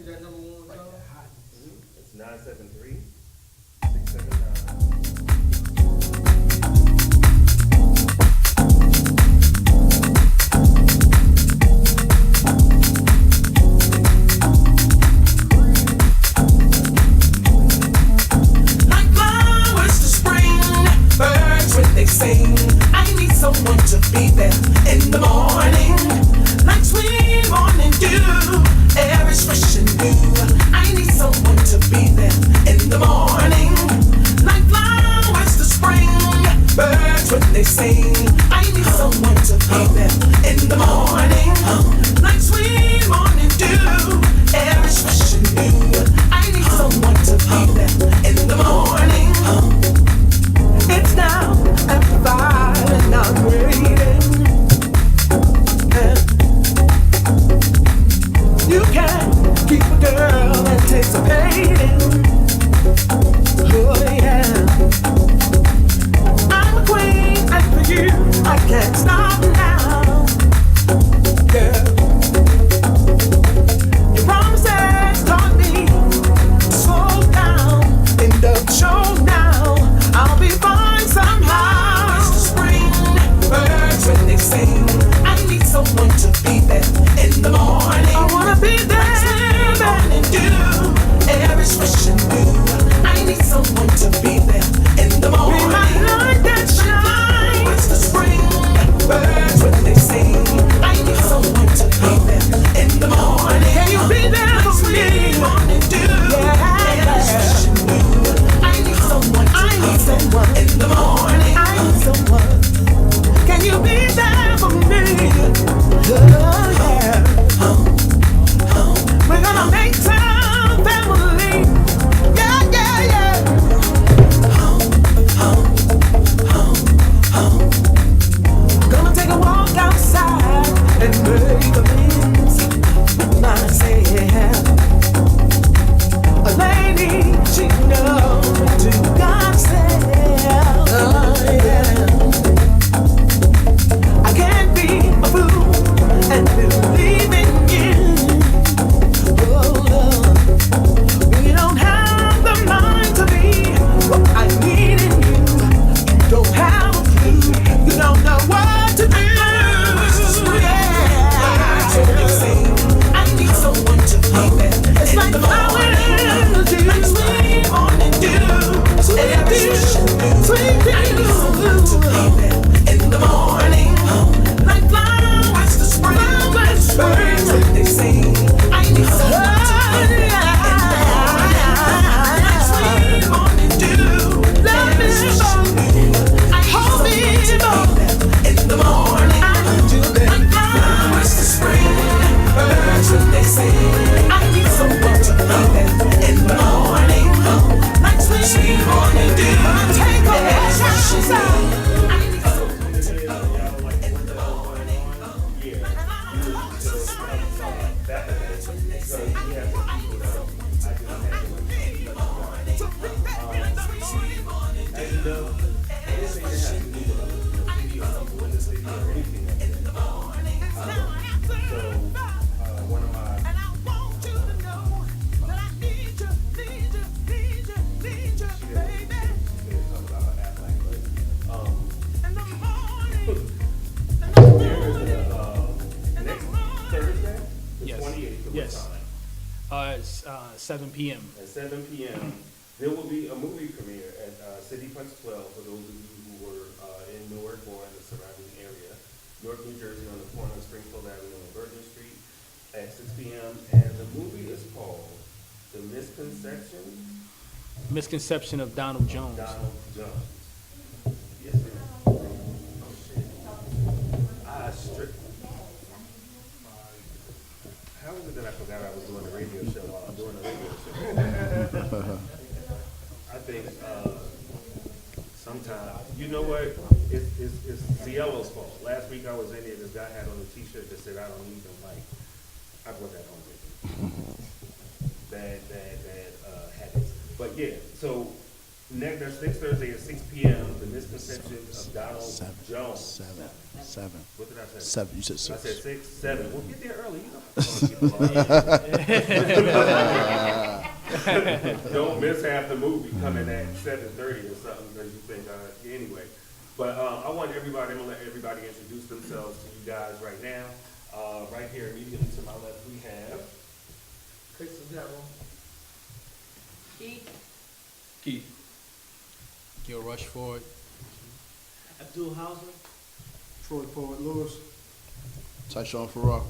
that number one more time? It's 973-679. They sing, I need someone to be there in the morning, like sweet morning dew, air is fresh and new. I need someone to be there in the morning, like flowers to spring, birds when they sing. I need someone to be there in the morning, like sweet morning dew, air is fresh and new. I need someone to be there in the morning. It's now after 5 and I'm waiting. You can't keep a girl that takes a painting. Oh yeah, I'm a queen and for you I can't stop now. Girl, your promises taught me to slow down. End of the show now. I'll be fine somehow. It's the spring, birds when they sing. I need someone to be there in the morning. I wanna be there. Morning dew, air is fresh and new. I need someone to be there in the morning. Be my light that shines. It's the spring, birds when they sing. I need someone to be there in the morning. Can you be there for me? Morning dew, air is fresh and new. I need someone in the morning. I need someone. Can you be there for me? Oh, yeah. We're gonna make time, family. Yeah, yeah, yeah. Gonna take a walk outside and make amends with myself. A lady, she knows to God's self. Oh, yeah. I can't be a fool and believe in you. Oh, Lord. We don't have the mind to be what I need in you. You don't have a clue. You don't know what to do. Yeah. I need someone to be there. It's like flowers. Like sweet morning dew, sweet dew, sweet dew. I need someone to be there in the morning, like flowers to spring, birds when they sing. I need someone to be there in the morning, like sweet morning dew, love me more, hold me more in the morning. I need you there, like flowers to spring, birds when they sing. I need someone to be there in the morning, like sweet morning dew. Take a chance. I need someone to be there in the morning. One of my Yes. It's 7 p.m. At 7 p.m., there will be a movie premiere at City Punch 12 for those of you who were in Newark or in the surrounding area. Newark, New Jersey, on the corner of Springfield Avenue and Virgin Street at 6 p.m. And the movie is called The Misconception. Misconception of Donald Jones. Donald Jones. Yes, ma'am. Oh, shit. How is it that I forgot I was doing a radio show while I'm doing a radio show? I think sometimes, you know what? It's Ciello's fault. Last week I was in there, this guy had on a t-shirt that said, I don't need them like, I brought that home with me. Bad habits. But yeah, so Next Thursday at 6 p.m., The Misconception of Donald Jones. Seven. What did I say? 7. You said I 6. said 6, 7. We'll get there early. You know. Don't miss half the movie coming at 7:30 or something because you think, anyway. But I'm gonna let everybody introduce themselves to you guys right now. Right here, immediately to my left, we have Keith. Gil Rushford. Abdul Hauser. Troy Poet Lewis. Tyshawn Farrar.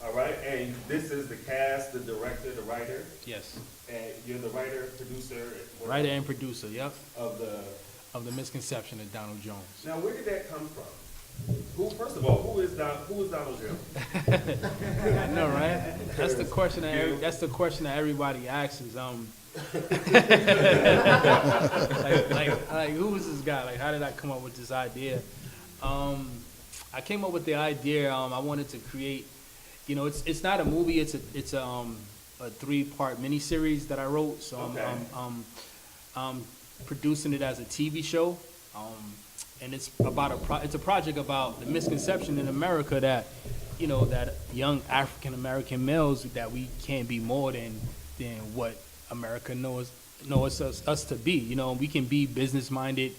all right, and this is the cast, the director, the writer, Yes. and you're the writer, producer, Writer and producer, yep, of the. of The Misconception of Donald Jones. Now, where did that come from? First of all, who is Donald Jones? I know, right? That's the question that everybody asks is, like, who is this guy? Like, how did I come up with this idea? I came up with the idea. I wanted to create, it's not a movie. It's a 3-part miniseries that I wrote. So Okay. I'm producing it as a TV show. And it's about it's a project about the misconception in America that, that young African American males, that we can't be more than what America knows us to be. We can be business minded.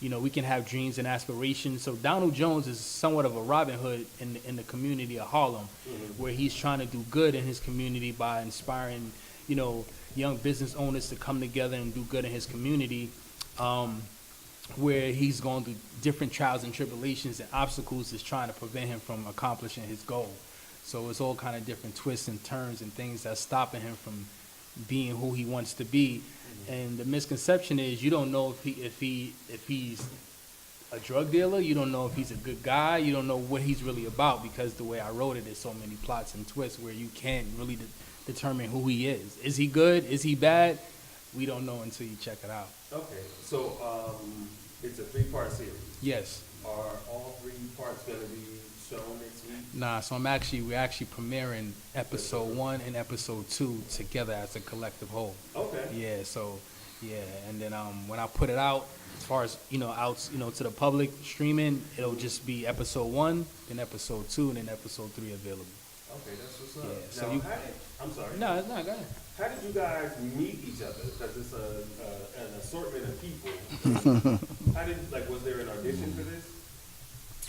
We can have dreams and aspirations. So Donald Jones is somewhat of a Robin Hood in the community of Harlem, where he's trying to do good in his community by inspiring, young business owners to come together and do good in his community. Where he's going through different trials and tribulations and obstacles is trying to prevent him from accomplishing his goal. So it's all kind of different twists and turns and things that's stopping him from being who he wants to be. And the misconception is you don't know if he's a drug dealer, you don't know if he's a good guy, you don't know what he's really about, because the way I wrote it, there's so many plots and twists where you can't really determine who he is. Is he good? Is he bad? We don't know until you check it out. Okay, so it's a 3-part series. Yes. Are all 3 parts going to be shown next week? Nah, so we're actually premiering episode 1 and episode 2 together as a collective whole. Okay. Yeah, so and then when I put it out, as far as out to the public streaming, it'll just be episode 1, then episode 2, and then episode 3 available. Okay, that's what's up. Yeah, so now, I'm sorry. No, it's not. Go ahead. How did you guys meet each other? Because it's an assortment of people. Was there an audition for this?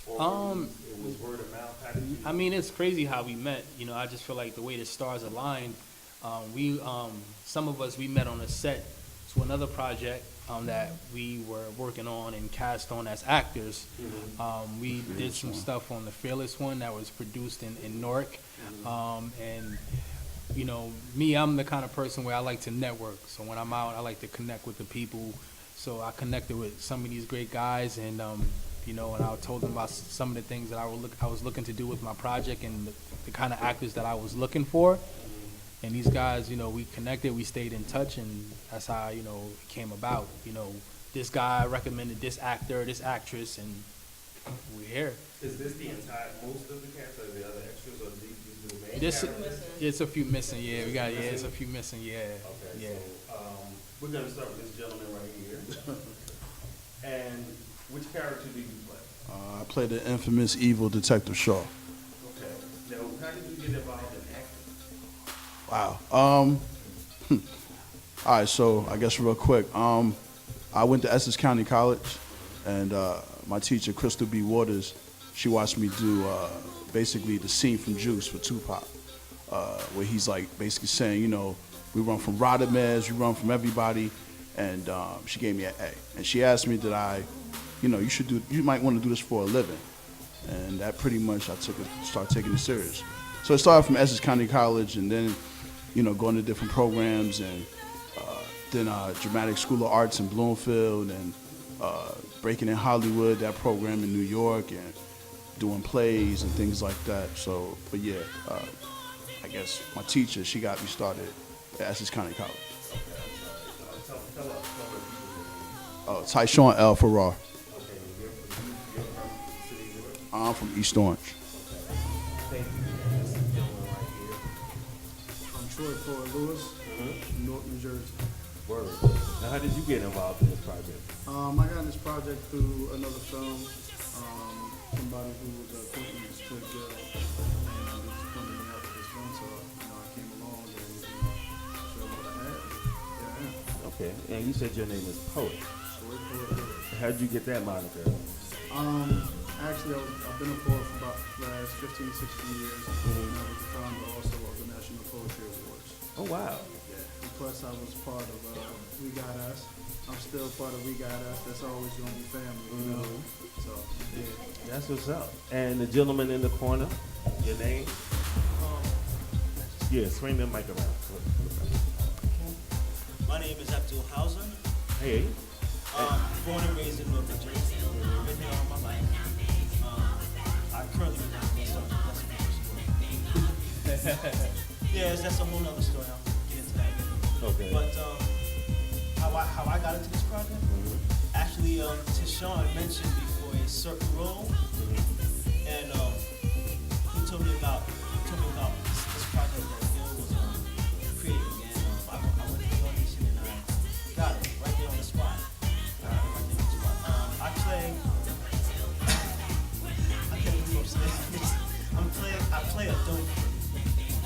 Or it was word of mouth? How did you? I mean, it's crazy how we met. I just feel like the way the stars aligned. Some of us, we met on a set to another project that we were working on and cast on as actors. We did some stuff on the Fearless one that was produced in Newark. And me, I'm the kind of person where I like to network. So when I'm out, I like to connect with the people. So I connected with some of these great guys, and and I told them about some of the things that I was looking to do with my project and the kind of actors that I was looking for. And these guys, we connected, we stayed in touch, and that's how, it came about. This guy recommended this actor, this actress, and we're here. Is this most of the cast, or the other extras, or these the main It's characters? a few missing, yeah. It's a few missing, yeah. Okay, Yeah. so we're going to start with this gentleman right here. And which character do you play? I played the infamous evil Detective Shaw. Okay. Now, how did you get involved in acting? Wow. All right, so I guess real quick. I went to Essex County College, and my teacher, Crystal B. Waters, she watched me do basically the scene from Juice for Tupac, where he's like basically saying, we run from Rodamez, we run from everybody, and she gave me an A. And she asked me, did I, you might want to do this for a living. And that pretty much, started taking it serious. So it started from Essex County College, and then, going to different programs, and then Dramatic School of Arts in Bloomfield, and Breaking in Hollywood, that program in New York, and doing plays and things like that. So, but yeah, I guess my teacher, she got me started at Essex County College. Tell us people. Tyshawn L. Farrar. Okay, you're from the city of New York? I'm from East Orange. Thank you. This gentleman right here. I'm Troy Poet Lewis, Newark, New Jersey. Word. Now, how did you get involved in this project? I got this project through another film. Somebody who was an acquaintance to Gil, and they just pointed me out with this film, so I came along and showed what I had. Yeah, I am. Okay, and you said your name is Poet. Troy Poet Lewis. How'd you get that moniker? Actually, I've been a poet for about the last 15, 16 years, and I was the founder also of the National Poetry Awards. Oh, wow. Yeah. And plus, I was part of We Got Us. I'm still part of We Got Us. That's always going to be family, you know? So, yeah. That's what's up. And the gentleman in the corner, your name? Yeah, swing the mic around. My name is Abdul Hauser. Hey. Born and raised in North Jersey. Been here all my life. I currently reside in that's a story. Yes, that's a whole nother story. I'll get into that later. Okay. But how I got into this project? Actually, Tishawn mentioned before a certain role, and he told me about this project that Gil was creating, and I went to the audition and I got it right there on the spot. I play a dope.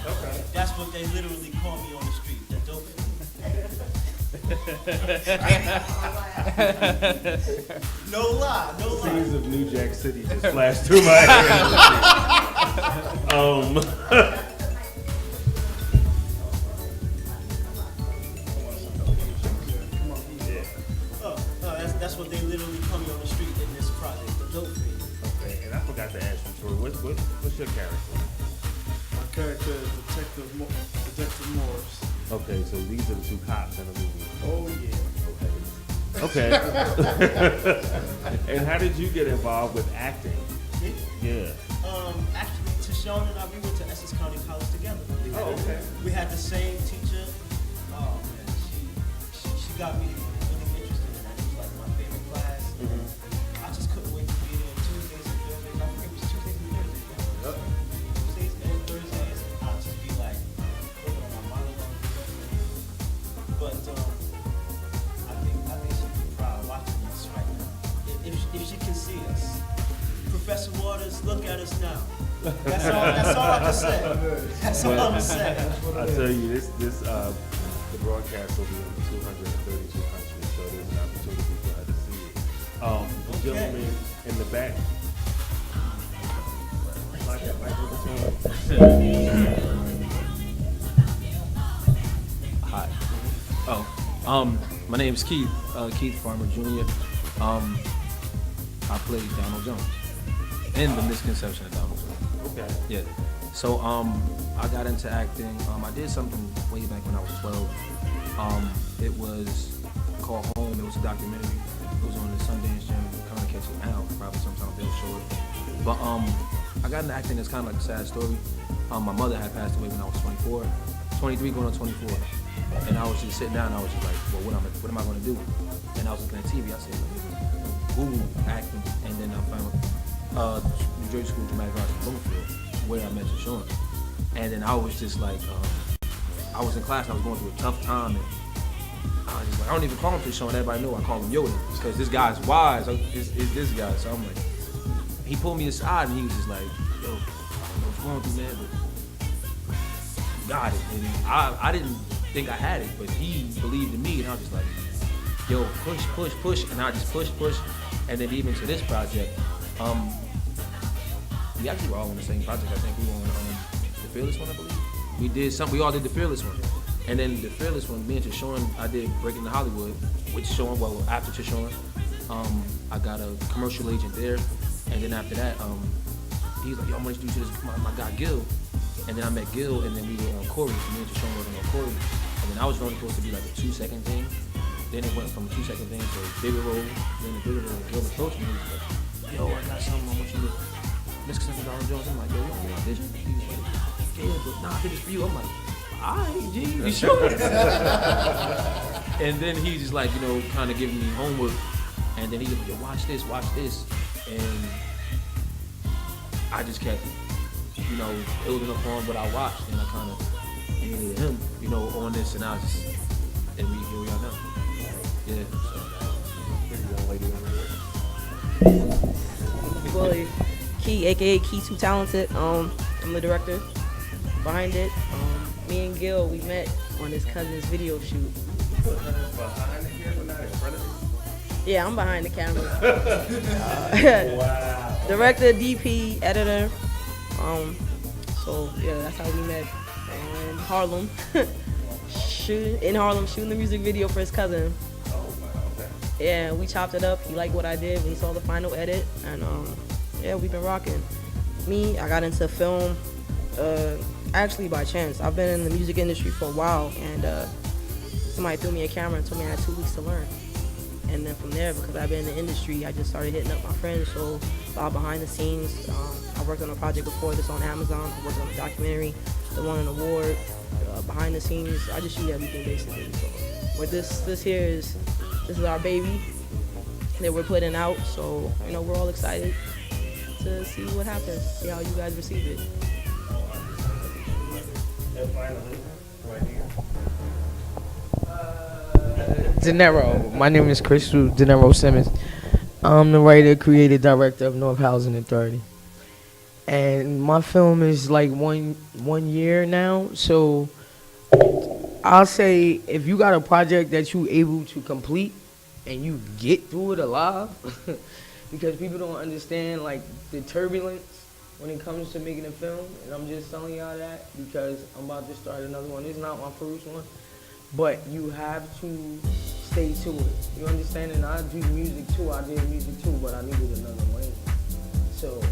Okay. That's what they literally call me on the street, the dope. No lie. Scenes of New Jack City just flashed through my head. That's what they literally call me on the street in this project, the dope. Okay, and I forgot to ask you, Troy, what's your character? My character is Detective Morris. Okay, so these are the two cops in the movie. Oh, yeah. Okay. And how did you get involved with acting? Me? Yeah. Actually, Tishawn and I, we went to Essex County College together. Oh, okay. We had the same teacher. Oh man, she got me really interested in that. It was like my favorite class. I just couldn't wait to be there Tuesdays and Thursdays. I think it was Tuesdays and Thursdays. Right? Tuesdays and Thursdays, I'll just be like working on my monologue. But I think she'd be proud watching us right now. If she can see us. Professor Waters, look at us now. That's all I can say. That's all I'm saying. I tell you, the broadcast will be in 232 countries, so there's an opportunity for her to see it. The gentleman in the back. Slide that mic over to him. Hi. My name is Keith, Keith Farmer Jr. I played Donald Jones in the Misconception of Donald Jones. Okay. Yeah. So I got into acting. I did something way back when I was 12. It was called Home. It was a documentary. It was on the Sundance Channel. You kind of catch it now. Probably sometime they'll show it. But I got into acting. It's kind of like a sad story. My mother had passed away when I was 23 going on 24. And I was just sitting down and I was just like, well, what am I going to do? And I was looking at TV. I said, Google acting. And then I found New Jersey School of Dramatic Arts in Bloomfield, where I met Tishawn. And then I was just like, I was in class and I was going through a tough time. And I was just like, I don't even call him Tishawn. Everybody know I call him Yoda because this guy's wise. Is this guy? So I'm like, he pulled me aside and he was just like, yo, I don't know what's going through, man, but you got it. And I didn't think I had it, but he believed in me, and I was just like, yo, push, and I just pushed, and then even to this project, we actually were all on the same project. I think we were on the Fearless one, I believe. We all did the Fearless one, and then the Fearless one, me and Tishawn, I did Breaking into Hollywood with Tishawn. Well, after Tishawn, I got a commercial agent there, and then after that, he was like, yo, I'm gonna introduce you to my guy Gil. And then I met Gil, and then we were on Corey. Me and Tishawn were on Corey. And then I was only supposed to be like a 2-second thing. Then it went from a 2-second thing to a bigger role. Then the bigger role, Gil approached me. He was like, yo, I got something. I want you to Misconception Donald Jones. I'm like, yo, you want me to audition? He was like, yeah, but nah, I did this for you. I'm like, all right, G, you sure? And then he just like, kind of giving me homework. And then he was like, yo, watch this. And I just kept building upon what I watched, and I kind of emulated him, on this, and I was just, and here we are now. Yeah. Boy, Key, aka Key Too Talented. I'm the director behind it. Me and Gil, we met on his cousin's video shoot. Behind the camera, not in front of it? Yeah, I'm behind the camera. Wow. Director, DP, editor. So yeah, that's how we met in Harlem. Shooting the music video for his cousin. Oh, wow, okay. Yeah, we chopped it up. He liked what I did when he saw the final edit, and yeah, we've been rocking. Me, I got into film actually by chance. I've been in the music industry for a while, and somebody threw me a camera and told me I had 2 weeks to learn. And then from there, because I've been in the industry, I just started hitting up my friends. So behind the scenes, I worked on a project before this on Amazon. I worked on a documentary that won an award. Behind the scenes, I just shoot everything basically. So, but this is our baby that we're putting out. So we're all excited to see what happens, see how you guys receive it. And finally, right here. De Niro. My name is Crystal De Niro Simmons. I'm the writer, creative director of North Housing Authority. And my film is like one year now. So I'll say if you got a project that you able to complete and you get through it alive, because people don't understand like the turbulence when it comes to making a film. And I'm just telling y'all that because I'm about to start another one. It's not my first one. But you have to stay to it. You understand? And I do music too. I did music too, but I needed another lane. So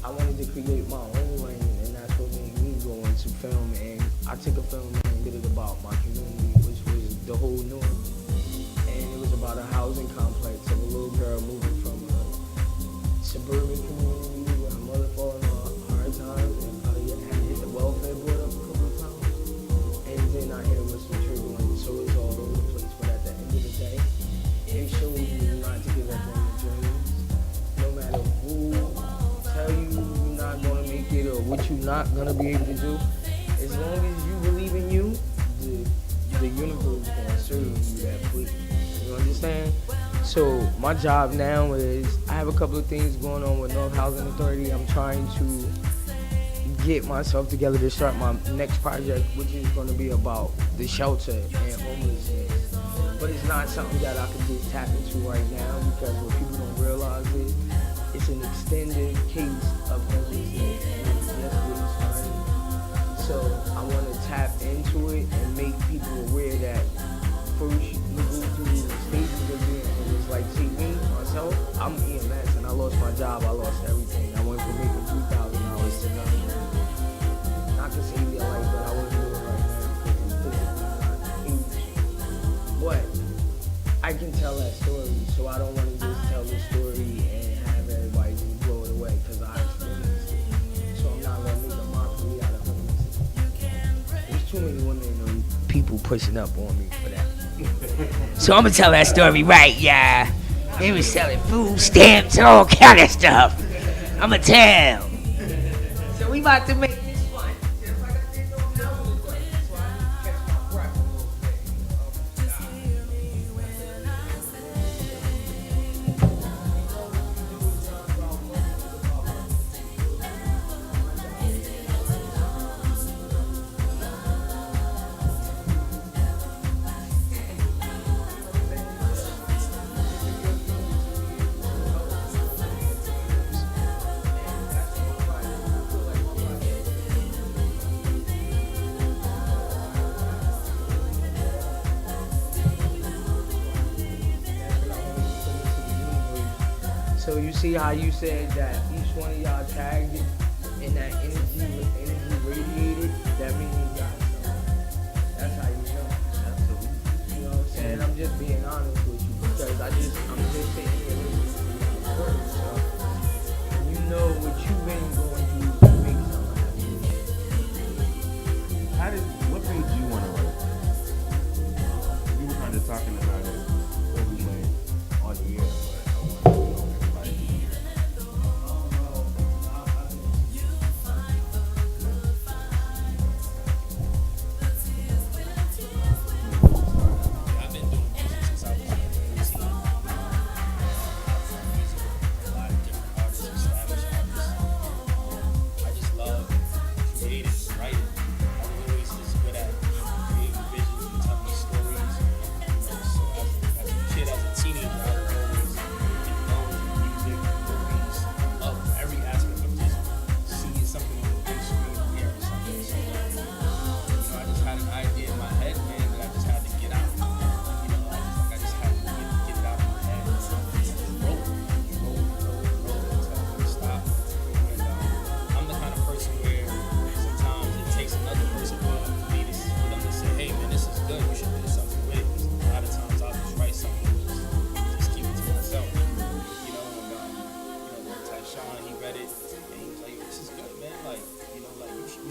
I wanted to create my own lane, and that's what made me go into film. And I took a film and did it about my community, which was the whole north. And it was about a housing complex of a little girl moving from a suburban community where her mother falling on hard times and probably had hit the welfare board up a couple of times. And then I hit her with some turbulence, so it's all over the place. But at the end of the day, it shows you not to give up on your dreams. No matter who tell you you're not gonna make it or what you're not gonna be able to do, as long as you believe in you, the universe is gonna serve you that plea. You understand? So my job now is I have a couple of things going on with North Housing Authority. I'm trying to get myself together to start my next project, which is going to be about the shelter and homelessness. But it's not something that I can just tap into right now because what people don't realize is it's an extended case of homelessness. And it's just getting started. So I want to tap into it and make people aware that first you go through the stages of being homeless. Like, see me, myself, I'm EMS and I lost my job, I lost everything. I went from making $3,000 to nothing. Not to save your life, but I wouldn't do it right now because I'm physically not able to. But I can tell that story, so I don't want to just tell the story and have everybody just blow it away because I experienced it. So I'm not going to make a mockery out of homelessness. There's too many women and people pushing up on me for that. So I'm going to tell that story right, yeah. They was selling food stamps and all kind of stuff. I'm going to tell. So we about to make this fun. Just like I did North Housing Authority. So I can catch my breath a little bit, So you see how you said that each one of y'all tagged it and that energy radiated? That means you got something. That's how you know. Absolutely. You know what I'm saying? I'm just being honest with you because I'm just sitting here listening to your words. So you know what you've been going through to make something happen. What made you want to write? We were kind of talking about it when we went on the air, but I want to know everybody to hear.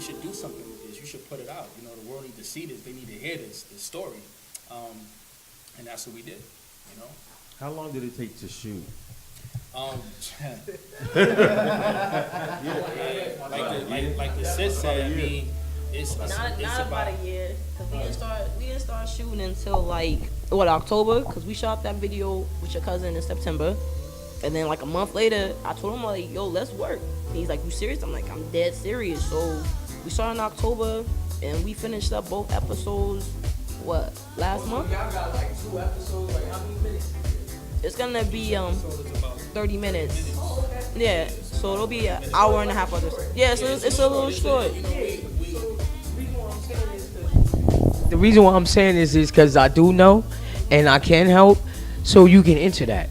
should do something with this. You should put it out. You know, the world needs to see this. They need to hear this story. And that's what we did, you know. How long did it take to shoot? Like the sis said, I mean, it's Not about about a year, cause we didn't start shooting until like October, cause we shot that video with your cousin in September, and then like a month later, I told him like, yo, let's work. And he's like, you serious? I'm like, I'm dead serious. So we started in October, and we finished up both episodes. Last month? Y'all got like 2 episodes. Like how many minutes? It's gonna be 30 minutes. Yeah, so it'll be an hour and a half of this. Yeah, so it's a little short. The reason why I'm saying this is because I do know, and I can help, so you can enter that.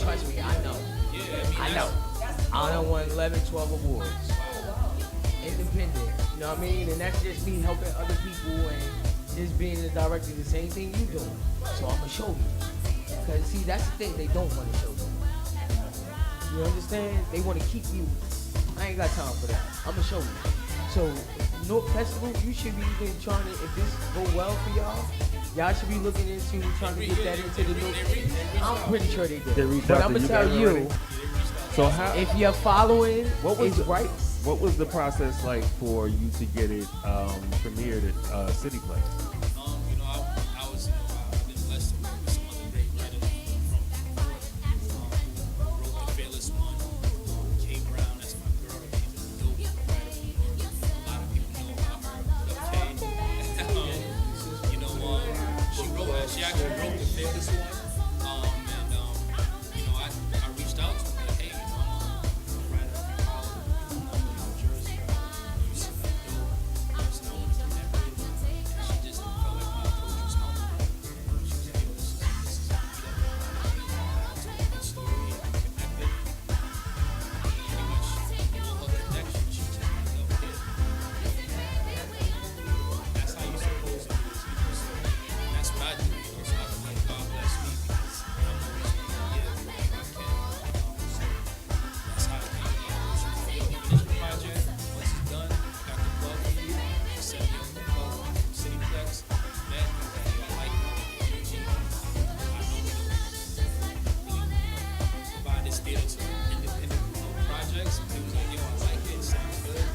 Trust me, I know. I done won 11, 12 awards. Independent, you know what I mean? And that's just me helping other people and just being the director, the same thing you doing. So I'm gonna show you. Because see, that's the thing they don't want to show you. You understand? They want to keep you. I ain't got time for that. I'm gonna show you. So, North Festival, you should be even trying to, if this go well for y'all should be looking into trying to get that into the North. I'm pretty sure they did. But I'm gonna tell you, So how? if you're following, What was it's the, right. What was the process like for you to get it premiered at Cityplex? You know, I was, I've been blessed to work with some other great writers from who wrote The Fearless One. Kay Brown, that's my girl. She's a dope writer from New York. A lot of people know about her. What up, Kay? You know, she actually wrote The Fearless One. You know, I reached out to her, like, hey, you know, I'm a writer from Harlem. I'm in New Jersey. You see that dope. There's no one from that bridge. And she just felt like my approach was helpful. She was like, yo, this is a beat up. It's a good story. And we connected. Pretty much all her connection, she was like, yo, here. That's how you supposed to do this, you know, so that's what I do, you know, so I feel like God bless me because I'm always going to give if I can. So that's how it came about. So, yo, you finish the project, once it's done, I got the plug for you, set me up the plug from Cityplex, man, I like it, Eugene, I know we don't really provide this theater to independent projects, and he was like, yo, I like it, it sounds good.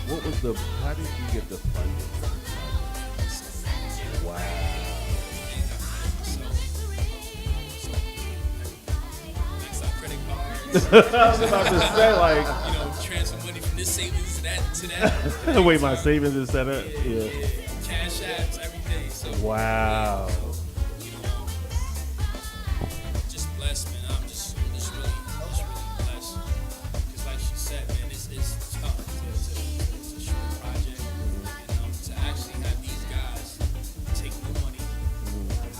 What was the? How did you get the funding? Wow. I was about to say, like, you know, transfer money from this savings to that. the way my savings is set up. Yeah. Cash apps, everything. So, Wow. you know, just blessed, man. I'm just really blessed. Because, like she said, man, it's tough to shoot a project and to actually have these guys take no money.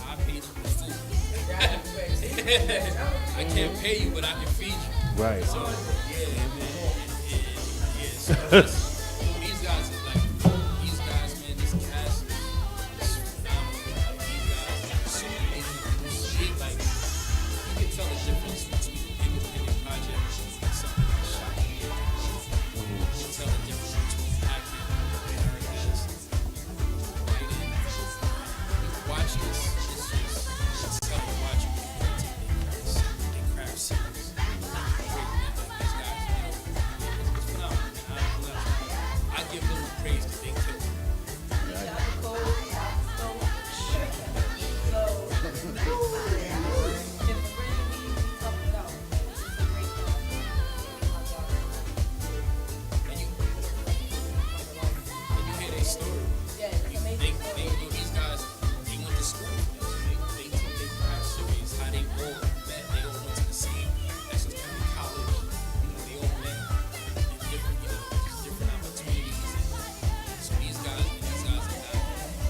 I paid them with food. I can't pay you, but I can feed you. Right. So, yeah. So these guys are like, man, this cast is phenomenal. Like, these guys are so amazing. Shit, like, you can tell the difference between an independent project and something like shot in the air. You can tell the difference between acting, characters, writing. You watch this, it's tough to watch you they craft scenes. Great, man. Like, these guys, you know, it's phenomenal. And I give them praise because they killed it. And you hear their story. They, you know, these guys, they went to school for this. They took their craft serious. How they all met. They all went to the same Essex County College. You know, they all met in different, you know, just different opportunities. And so these guys are not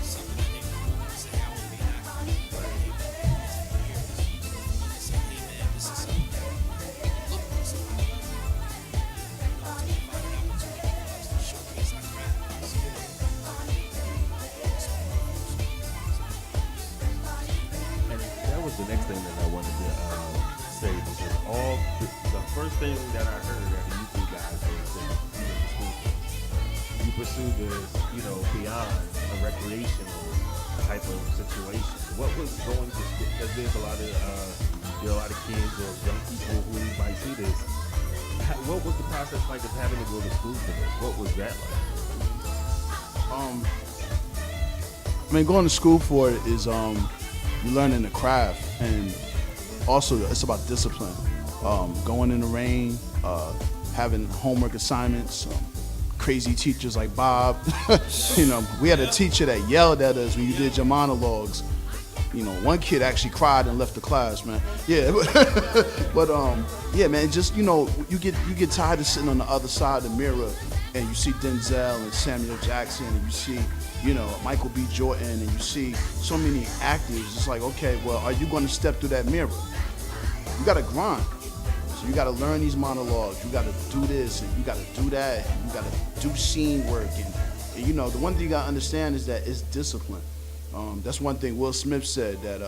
something that they can say, I want to be an actor. But they hear this. And they say, hey man, this is something that we can look for something. You know, to provide an opportunity for us to showcase our craft. And that was the next thing that I wanted to say because the first thing that I heard at the YouTube guys pursue this, beyond a recreational type of situation? What was going to school? Because there's a lot of kids or young people who might see this. What was the process like of having to go to school for this? What was that like? Going to school for it is you learning the craft, and also it's about discipline. Going in the rain, having homework assignments, crazy teachers like Bob. We had a teacher that yelled at us when you did your monologues. One kid actually cried and left the class, man. Yeah, but yeah, man. Just you get tired of sitting on the other side of the mirror, and you see Denzel and Samuel Jackson, and you see Michael B. Jordan, and you see so many actors. It's like, okay, well, are you going to step through that mirror? You got to grind. So you got to learn these monologues. You got to do this, and you got to do that. And you got to do scene work, and the one thing you got to understand is that it's discipline. That's one thing Will Smith said, that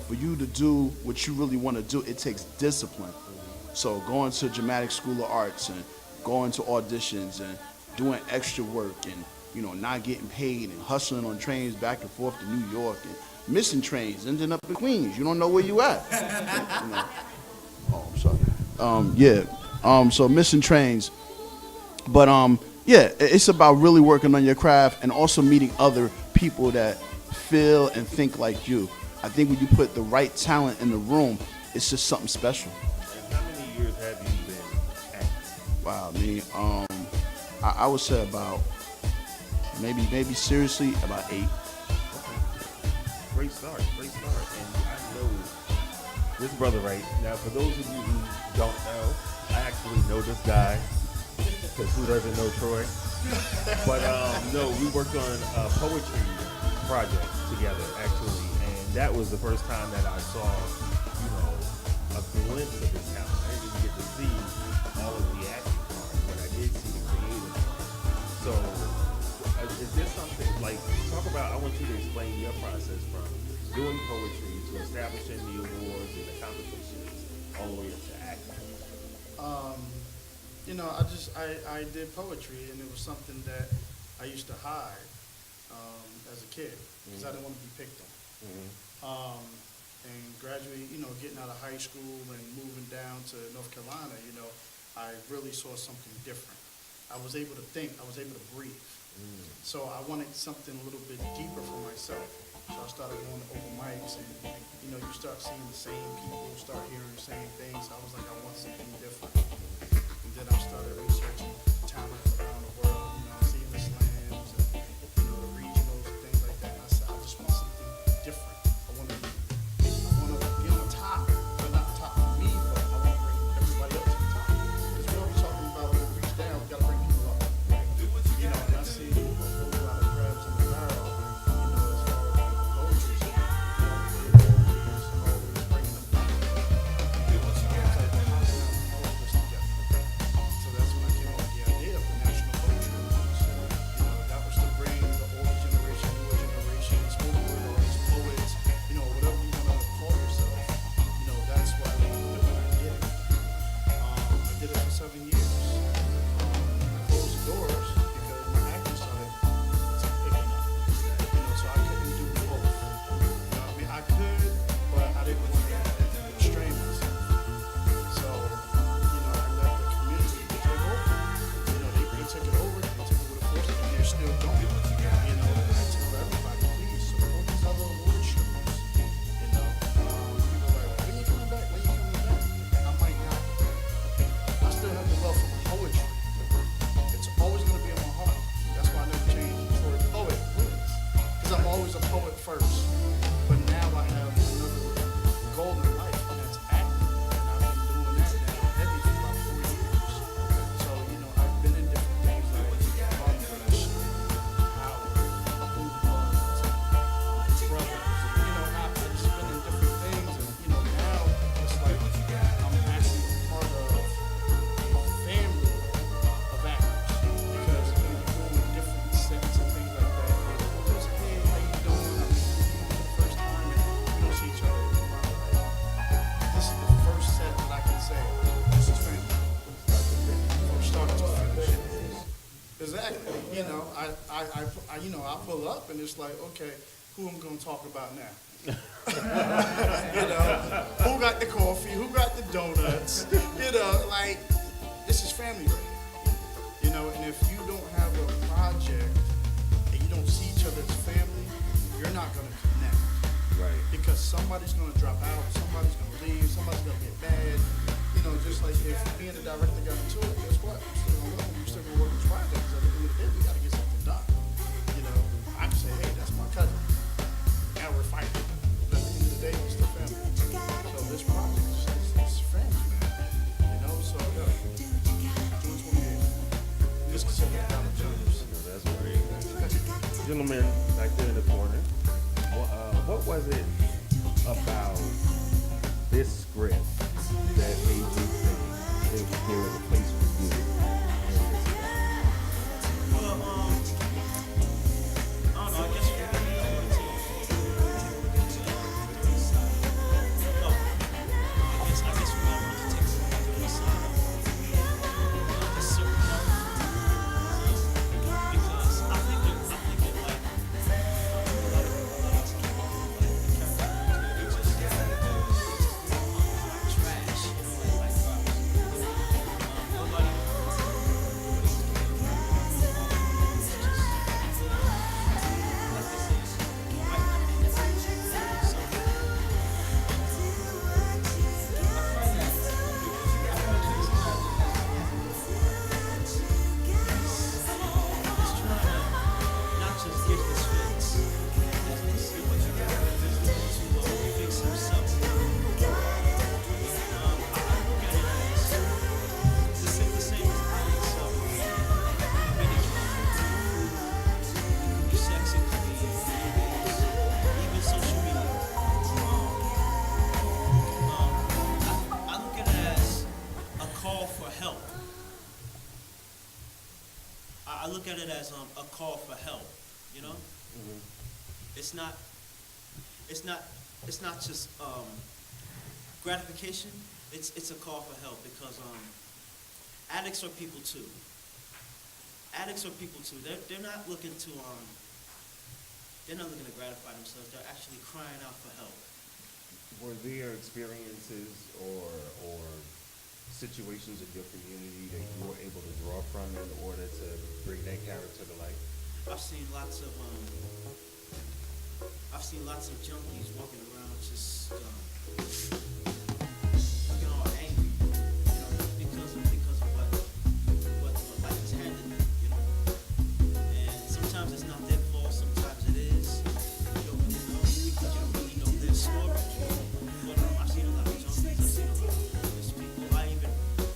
for you to do what you really want to do, it takes discipline. So going to dramatic school of arts and going to auditions and doing extra work and not getting paid and hustling on trains back and forth to New York and missing trains, ending up in Queens. You don't know where you at. Oh, I'm sorry. So missing trains. But it's about really working on your craft and also meeting other people that feel and think like you. I think when you put the right talent in the room, it's just something special. And how many years have you been acting? Wow, I would say about maybe seriously about 8. Okay. Great start. And I know this brother right now. For those of you who don't know, I actually know this guy, because who doesn't know Troy? But no, we worked on a poetry project together actually, and that was the first time that I saw, a glimpse of his talent. I didn't even get to see all of the acting part, but I did see the creative part. So, is this something like talk about? I want you to explain your process from doing poetry to establishing the awards and the competitions all the way up to acting. I did poetry, and it was something that I used to hide as a kid because I didn't want to be picked on. And gradually, getting out of high school and moving down to North Carolina, I really saw something different. I was able to think, I was able to breathe. So I wanted something a little bit deeper for myself. So I started going to open mics, and you start seeing the same people, start hearing the same things. So I was like, I want something different. And then I started researching talent around the world, seeing the slams and the regionals and things like that. And I said, I just want something different. I want to be on the top, but not the top of me, but I want to bring everybody up to the top. Because we're always talking about when we reach down, we got to bring people up. And I see a whole lot of crabs in the barrel, as far as like poetry. It's always bringing them up. So I was like, how can I hold this together? So that's when I came up with the idea of the National Poetry Awards. That was to bring the older generation, newer generation, spoken word artists, poets, whatever you want to call yourself. That's why I did it. I did it for 7 years. I closed the doors because my acting started picking up. So I couldn't do both. I could, but I didn't want to restrain myself. So, I let the community take over. They took it over, they took it with a force, and they're still going. I tell everybody, please support these other award shows. People are like, when you coming back? When you coming back? I might not. I still have the love for poetry. It's always going to be in my heart. That's why I never changed for a poet, because I'm always a poet first. But now I have another goal in life, and that's acting. And I've been doing that now heavy for about 4 years. So, I've been in different things like art production, You know, I pull up and it's like, okay, who am I gonna talk about now? You know, who got the coffee? Who got the donuts? You know, like this is family right here. You know, and if you don't have a project and you don't see each other as family, you're not gonna connect. Right. Because somebody's gonna drop out, somebody's gonna leave, somebody's gonna get mad. You know, just like if me and the director got into it, guess what? We're still gonna love them, we're still gonna work this project because at the end of the day, we gotta get something done. You know, I can say, hey, that's my cousin. Now we're fighting. But at the end of the day, we're still family. So this project is family, man. You know, so June 28th. Misconception down the Jones. That's great. Gentlemen, back there in the corner, what was it about this script that made you think there was a place for you in this film? Well, I don't know, I guess for me, I wanted to I guess for me, I wanted to take the side of this certain character. Because I think that like a lot of characters, they just trash, you know, like nobody. Not just get his fix, but you gotta to fix himself. I look at it as the same as addicts of many drugs. It could be sex, it could be even social media. I look at it as a call for help. I look at it as a call for help, you know? It's not just gratification, it's a call for help because addicts are people too. Addicts are people too. They're not looking to gratify themselves, they're actually crying out for help. Were there experiences or situations in your community that you were able to draw from in order to bring that character to life? I've seen lots of junkies walking around just looking all angry, you know, because of what life has handed them, you know. And sometimes it's not their fault, sometimes it is. You don't really know because you don't really know their story. But I've seen a lot of junkies, I've seen a lot of homeless people.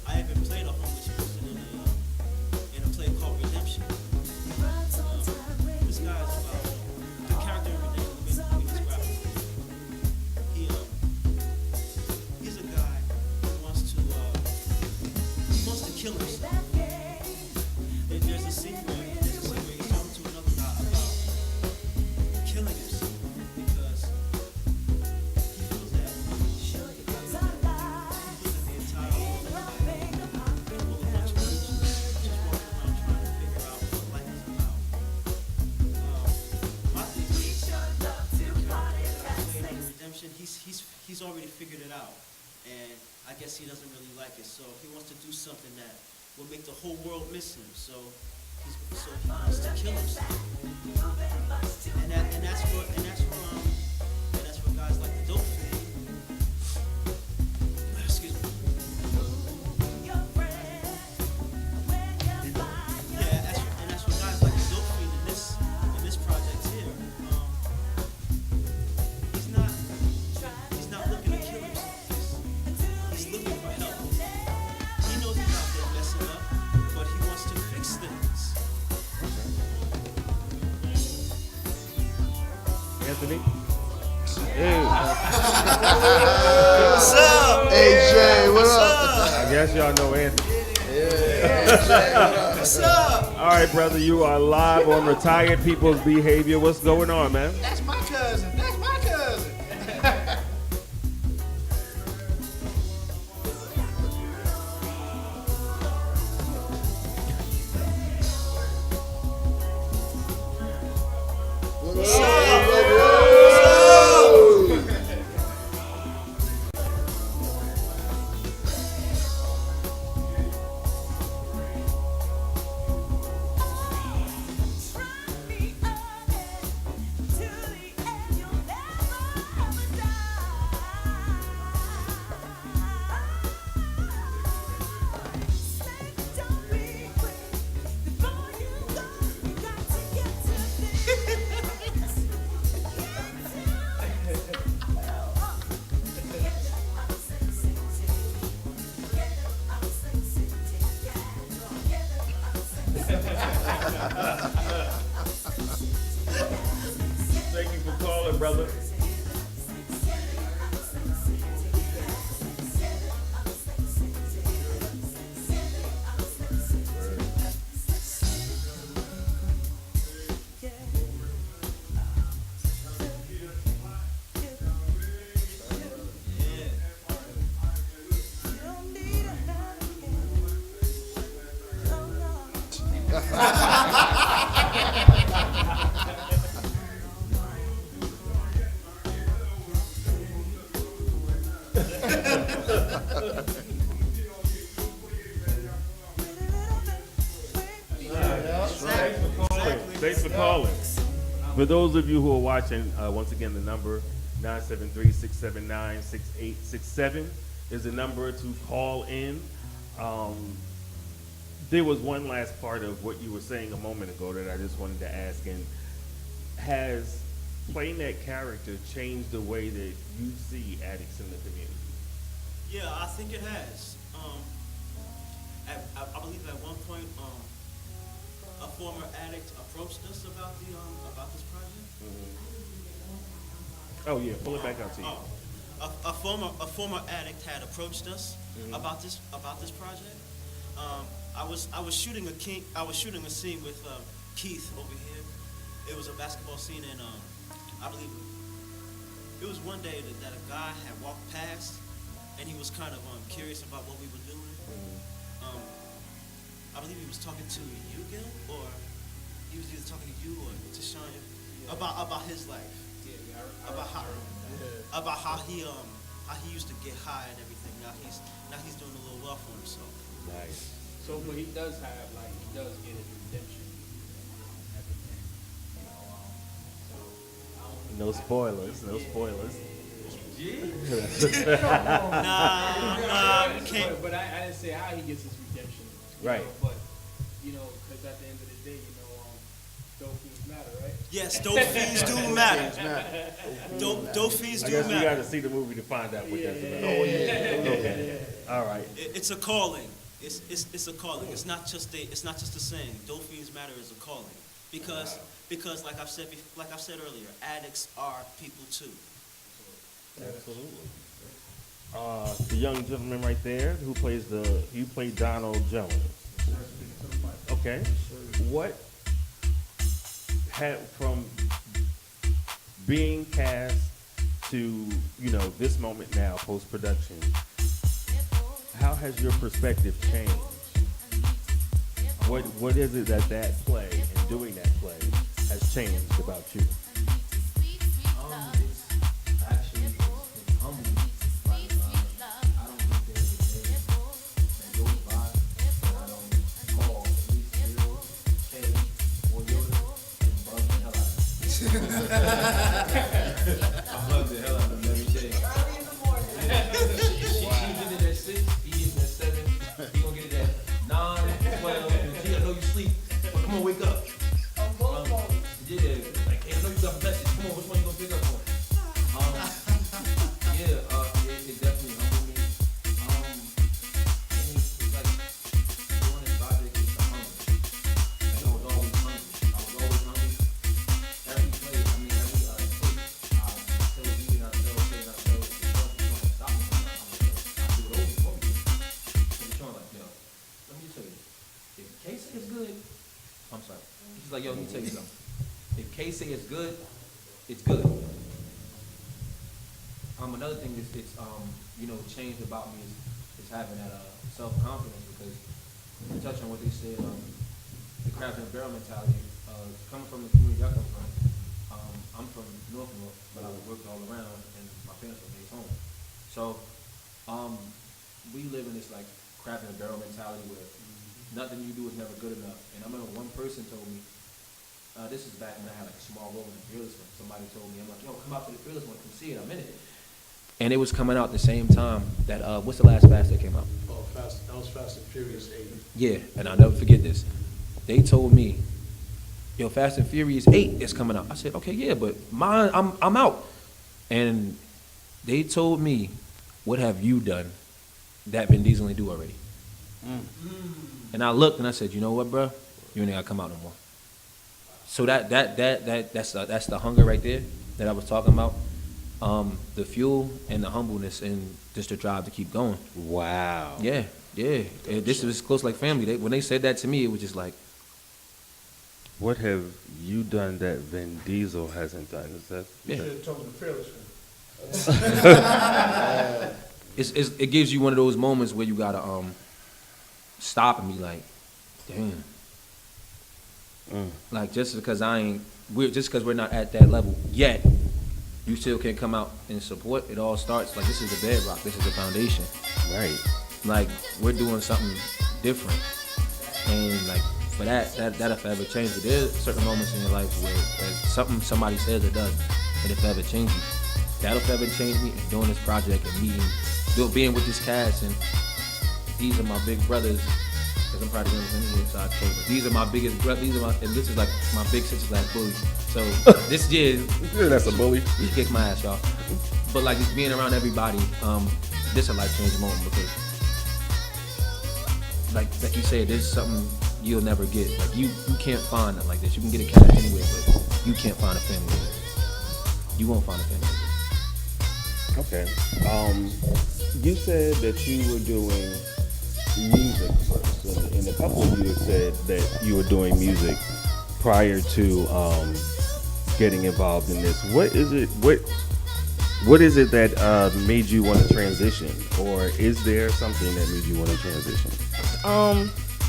I even played a homeless person in a play called Redemption. This guy is about the character in Redemption. Let me describe him. He's a guy who wants to kill himself. There's a scene where he's talking to another guy about killing himself because he feels that the entire world is like full of a bunch of bitches just walking around trying to figure out what life is about. My thing is, Redemption, he's already figured it out, and I guess he doesn't really like it, so he wants to do something that will make the whole world miss him. So he wants to kill himself, and that's for guys like the dope fiend. Excuse me. Yeah, that's for guys like the dope fiend in this project here. He's not looking to kill himself. He's looking for help. He knows he's out there messing up, but he wants to fix things. Anthony? What's up? Hey Jay, what up? I guess y'all know Anthony. What's up? All right, brother, you are live on Retired People's Behavior. What's going on, man? That's my cousin. That's my cousin. calling, brother. Thanks for calling. For those of you who are watching, once again, the number 973-679-6867 is the number to call in. There was one last part of what you were saying a moment ago that I just wanted to ask, and has playing that character changed the way that you see addicts in the community? Yeah, I think it has. I believe at one point, a former addict approached us about this project. Oh yeah, pull it back out to you. A former addict had approached us about this project. I was shooting a scene with Keith over here. It was a basketball scene, and I believe it was one day that a guy had walked past, and he was kind of curious about what we were doing. I believe he was talking to you, Gil, or he was either talking to you or to Sean about his life, about how he used to get high and everything. Now he's doing a little well for himself. Nice. So, but he does have, like, he does get his redemption at the end. So, I don't No spoilers. No spoilers. Nah, we can't. But I didn't say how he gets his redemption. you Right. know, But, because at the end of the day, dope fiends matter, right? Yes, dope fiends do matter. Dope fiends I do guess we got matter. to see the movie to find out what that's about. Okay. All right. It's a calling. It's a calling. It's not just a saying. Dope fiends matter is a calling because like I've said earlier, addicts are people too. Absolutely. The young gentleman right there who played Donald Jones. Okay. What had from being cast to this moment now, post production? How has your perspective changed? What is it that play and doing that play has changed about you? Actually, it's humbling. Like, I don't think there's a day that goes by that I don't call at least Bill, Kay, or Yoda and bug the hell out of them. I bug the hell out of them every day. She get it at 6, he gets it at 7, he gonna get it at 9, 12, and he I know you sleep, but come on, wake up. Yeah, like, hey, I know you got a message, come on, which one you gonna pick up on? It definitely humbled me. And it's like, doing this project is the hunger. Like, I was always hungry. Every play, every take, I tell you and I tell, say and I tell, it's going to stop me. I do it over for me. And Sean like, yo, let me tell you, if Casey is good, I'm sorry. He's like, yo, let me tell you something. If Casey is good, it's good. Another thing that's changed about me is having that self-confidence, because to touch on what they said, the craft and barrel mentality, coming from the community I come from, I'm from North, but I worked all around and my parents were based home. So we live in this like craft and barrel mentality where nothing you do is never good enough. And I remember one person told me, this is back when I had like a small role in the Fearless one. Somebody told me, I'm like, yo, come out to the Fearless one, come see it, I'm in it. And it was coming out the same time that, what's the last Fast that came out? Oh, that was Fast and Furious 8. Yeah, and I'll never forget this. They told me, yo, Fast and Furious 8 is coming out. I said, okay, yeah, but mine, I'm out. And they told me, what have you done that Vin Diesel ain't do already? And I looked and I said, you know what, bro? You ain't gotta come out no more. So that's the hunger right there. that I was talking about, the fuel and the humbleness and just the drive to keep going. Wow. Yeah, yeah. This was close like family. When they said that to me, it was just like, What have you done that Vin Diesel hasn't done? Is that? yeah. Should have told him the fearless one. It gives you one of those moments where you gotta stop and be like, damn. Like just because we're not at that level yet, you still can come out and support. It all starts like this is the bedrock. This is the foundation. Right. Like we're doing something different, and like for that'll forever change you. There's certain moments in your life where somebody says or does, and it forever change you. That'll forever change me. And doing this project and being with this cast, and these are my big brothers. Cause I'm probably going to here, so I can't. But these are my biggest brothers. And this is like my big sister's like bully. So this year, That's a bully. you kick my ass, y'all. But like just being around everybody, this is a life-changing moment because, like you said, this is something you'll never get. Like you can't find it like this. You can get a cash anywhere, but you can't find a family like this. You won't find a family like this. Okay. You said that you were doing music first, and a couple of you have said that you were doing music prior to getting involved in this. What is it? What is it that made you want to transition, or is there something that made you want to transition?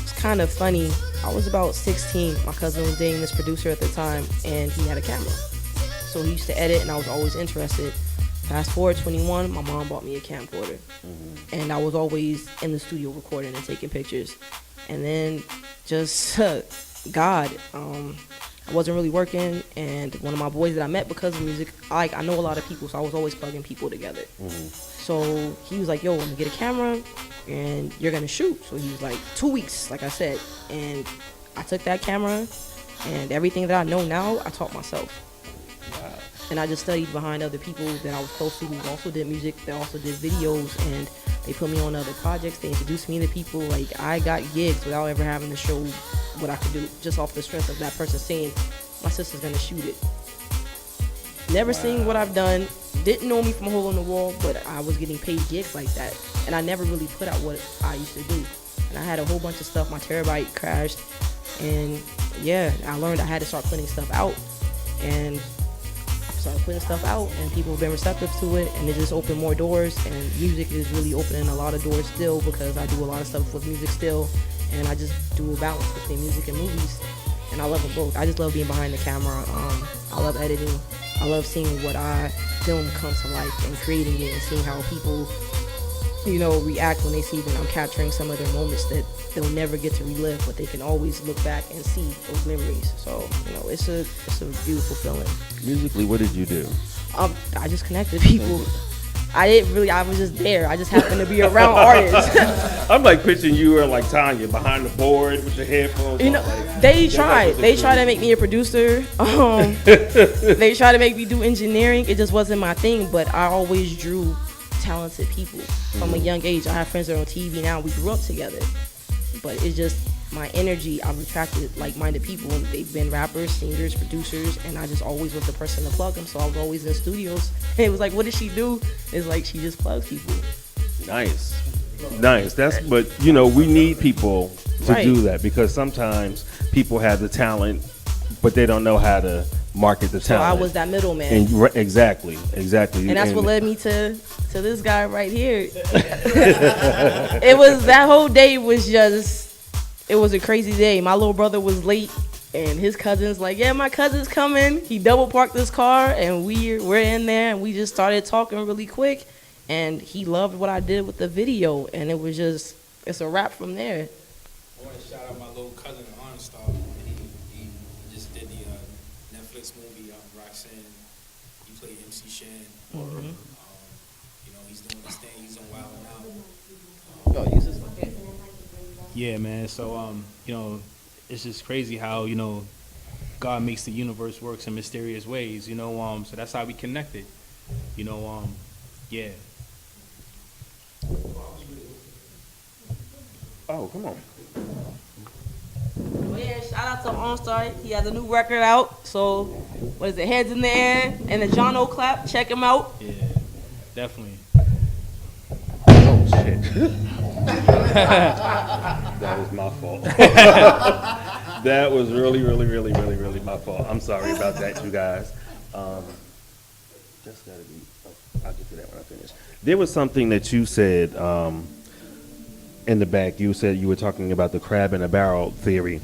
It's kind of funny. I was about 16. My cousin was dating this producer at the time, and he had a camera. So he used to edit, and I was always interested. Fast forward 21, my mom bought me a camcorder. And I was always in the studio recording and taking pictures. And then just God, I wasn't really working, and one of my boys that I met because of music, I know a lot of people, so I was always plugging people together. So he was like, yo, I'm gonna get a camera and you're gonna shoot. So he was like, 2 weeks, like I said. And I took that camera, and everything that I know now, I taught myself. And I just studied behind other people that I was close to who also did music, that also did videos, and they put me on other projects. They introduced me to people. Like, I got gigs without ever having to show what I could do, just off the strength of that person saying, my sister's gonna shoot it. Never seen what I've done, didn't know me from a hole in the wall, but I was getting paid gigs like that. And I never really put out what I used to do. And I had a whole bunch of stuff. My terabyte crashed, and yeah, I learned I had to start putting stuff out. And started putting stuff out, and people have been receptive to it, and it just opened more doors. And music is really opening a lot of doors still, because I do a lot of stuff with music still, and I just do a balance between music and movies, and I love them both. I just love being behind the camera. I love editing. I love seeing what I film come to life and creating it, and seeing how people, react when they see that I'm capturing some of their moments that they'll never get to relive, but they can always look back and see those memories. So, it's a beautiful feeling. Musically, what did you do? I just connected people. I was just there. I just happened to be around artists. I'm like picturing you or like Tanya behind the board with your headphones. They tried to make me a producer. They tried to make me do engineering. It just wasn't my thing, but I always drew talented people from a young age. I have friends that are on TV now. We grew up together, but it's just my energy. I've attracted like-minded people, and they've been rappers, singers, producers, and I just always was the person to plug them. So I was always in studios. And it was like, what does she do? It's like she just plugs people. Nice. But we need people to do that, because sometimes people have the talent, but they don't know how to market the talent. So I was that middleman. And exactly. And that's what led me to this guy right here. It was, that whole day was just, it was a crazy day. My little brother was late, and his cousin's like, yeah, my cousin's coming. He double parked his car, and we're in there, and we just started talking really quick, and he loved what I did with the video, and it was just, it's a wrap from there. I want to shout out my little cousin, Onstar. He just did the Netflix movie, Roxanne. He played MC Shan. He's doing his thing. He's on Wild 'N Out. Yeah, man. So, it's just crazy how, God makes the universe works in mysterious ways, so that's how we connected, yeah. Oh, come on. Yeah, shout out out to OnStar. He has a new record out. So, what is it? Heads in the Air and the John O clap. Check him out. Yeah, definitely. Oh shit. That was my fault. That was really my fault. I'm sorry about that, you guys. That's gotta be. I'll get to that when I finish. There was something that you said in the back. You said you were talking about the crab in a barrel theory,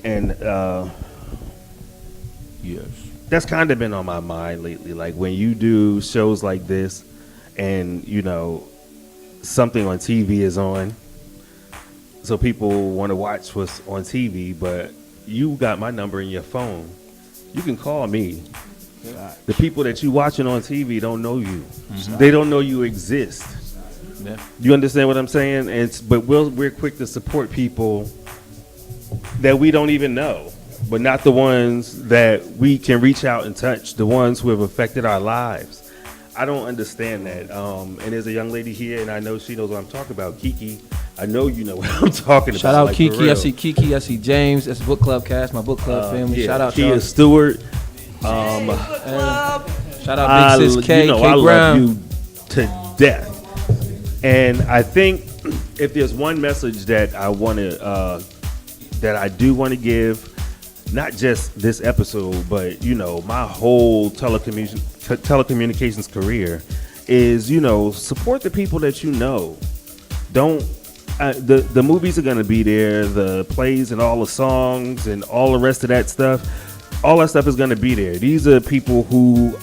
and Yes. that's kind of been on my mind lately. Like when you do shows like this, and you know something on TV is on, so people want to watch what's on TV, but you got my number in your phone. You can call me. The people that you watching on TV don't know you. They don't know you exist. Yeah. You understand what I'm saying? But we're quick to support people that we don't even know, but not the ones that we can reach out and touch, the ones who have affected our lives. I don't understand that. And there's a young lady here, and I know she knows what I'm talking about. Kiki, I know you know what I'm talking Shout about. out like, for Kiki. I real. see Kiki. I see James. That's book club cast. My book club family. Yeah, Shout out Kia y'all. Stewart. Club. Shout out Big Sis K. You know, K I Brown. love you to death. And I think if there's one message that I want to, that I do want to give, not just this episode, but you know, my whole telecommunications career, is support the people that you know. Don't. The movies are gonna be there, the plays and all the songs and all the rest of that stuff. All that stuff is gonna be there. These are people who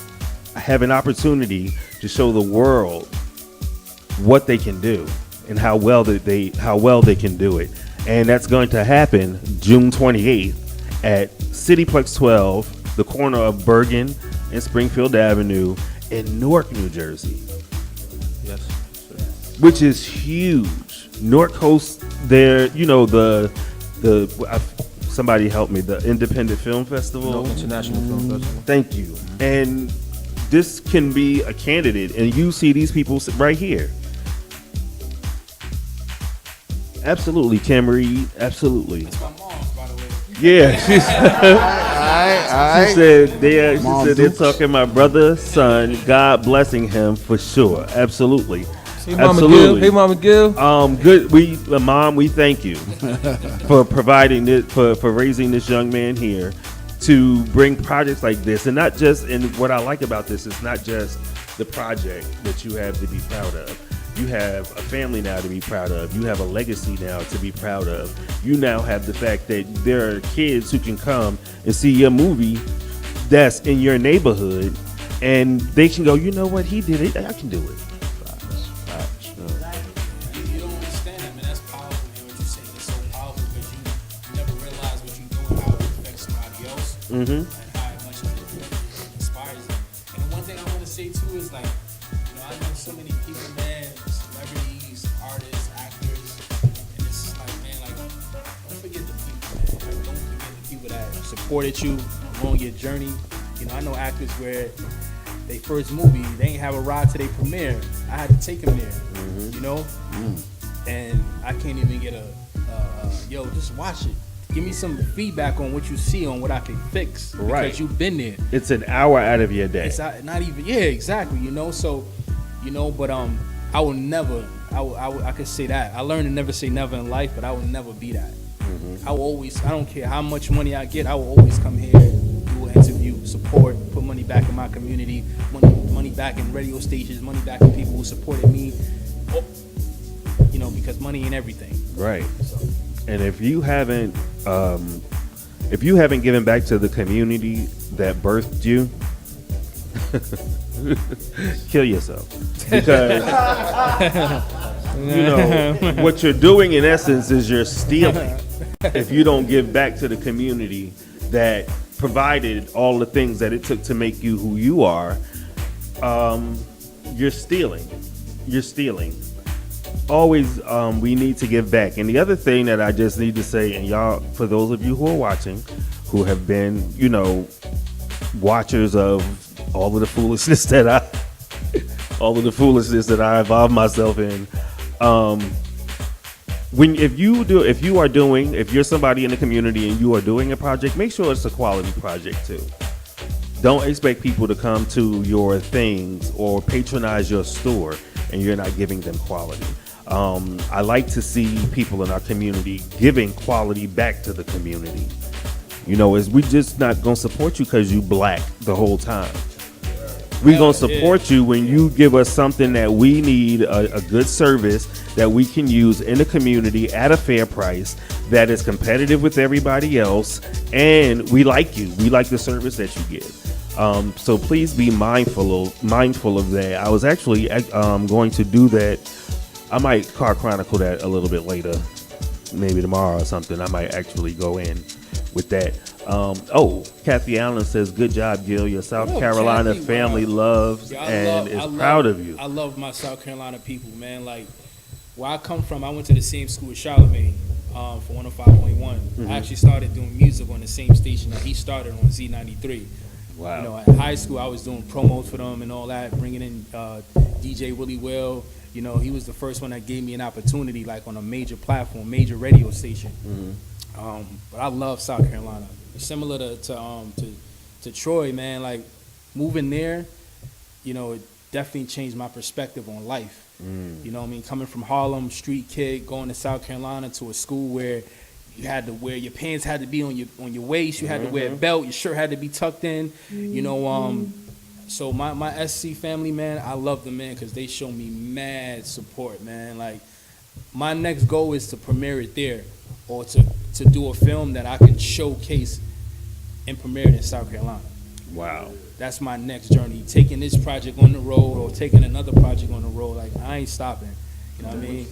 have an opportunity to show the world what they can do and how well they can do it. And that's going to happen June 28th at Cityplex 12, the corner of Bergen and Springfield Avenue in Newark, New Jersey. Yes. Which is huge. Newark hosts their, somebody help me, the Independent Film Festival. No International Film Festival. Thank you. And this can be a candidate, and you see these people right here. Absolutely, Camry. Absolutely. That's my mom's, by the way. Yeah, she said Mom they're Dukes. talking my brother, son. God blessing him for sure. Absolutely. Hey, Mama Absolutely. Gil. Hey, Mama Gil. Good. Mom, we thank you for providing this, for raising this young man here to bring projects like this, and not just. And what I like about this is not just the project that you have to be proud of. You have a family now to be proud of. You have a legacy now to be proud of. You now have the fact that there are kids who can come and see your movie that's in your neighborhood, and they can go, you know what, he did it, I can do it. You don't understand that, man. That's powerful, man. What you're saying is so powerful because you never realize what you're doing, how it affects somebody else, and how much it inspires them. And the one thing I want to say too is like, I know so many people, man, celebrities, artists, actors, and it's just like, man, like, don't forget the people, man. Like, don't forget the people that Supported you along your journey. I know actors where they first movie, they ain't have a ride to their premiere. I had to take them there, and I can't even get yo, just watch it. Give me some feedback on what you see, on what I can fix. Right. Because you've been there. It's an hour out of your day. It's not even, exactly, so, but I will never, I could say that. I learned to never say never in life, but I will never be that. I will always, I don't care how much money I get, I will always come here, do an interview, support, put money back in my community, money back in radio stations, money back in people who supported me, because money ain't everything. Right. And if you haven't given back to the community that birthed you, kill yourself. Because what you're doing in essence is you're stealing. If you don't give back to the community that provided all the things that it took to make you who you are, you're stealing. You're stealing. Always, we need to give back. And the other thing that I just need to say, and y'all, for those of you who are watching, who have been, watchers of all of the foolishness that I involve myself in, if you're somebody in the community and you are doing a project, make sure it's a quality project too. Don't expect people to come to your things or patronize your store and you're not giving them quality. I like to see people in our community giving quality back to the community. You know, is we just not gonna support you because you black the whole time. We're gonna support you when you give us something that we need, a good service that we can use in the community at a fair price that is competitive with everybody else, and we like you. We like the service that you give. So please be mindful of that. I was actually going to do that. I might car chronicle that a little bit later, maybe tomorrow or something. I might actually go in with that. Kathy Allen says, "Good job, Gil. Your South Carolina Kathy, family loves and is proud of you." I love my South Carolina people, man. Like where I come from, I went to the same school as Charlamagne for 105.1. I actually started doing music on the same station that he started on, Z93. Wow. You know, at high school, I was doing promos for them and all that, bringing in DJ Willie Will. You know, he was the first one that gave me an opportunity, like on a major platform, major radio station. But I love South Carolina. Similar to Troy, man. Like moving there, you know, it definitely changed my perspective on life. You know what I mean? Coming from Harlem, street kid, going to South Carolina to a school where you had to wear, your pants had to be on your waist, you had to wear a belt, your shirt had to be tucked in. You know, so my SC family, man, I love them, man, because they show me mad support, man. Like my next goal is to premiere it there, or to do a film that I can showcase and premiere it in South Carolina. Wow. That's my next journey. Taking this project on the road or taking another project on the road. Like, I ain't stopping. You know what I mean?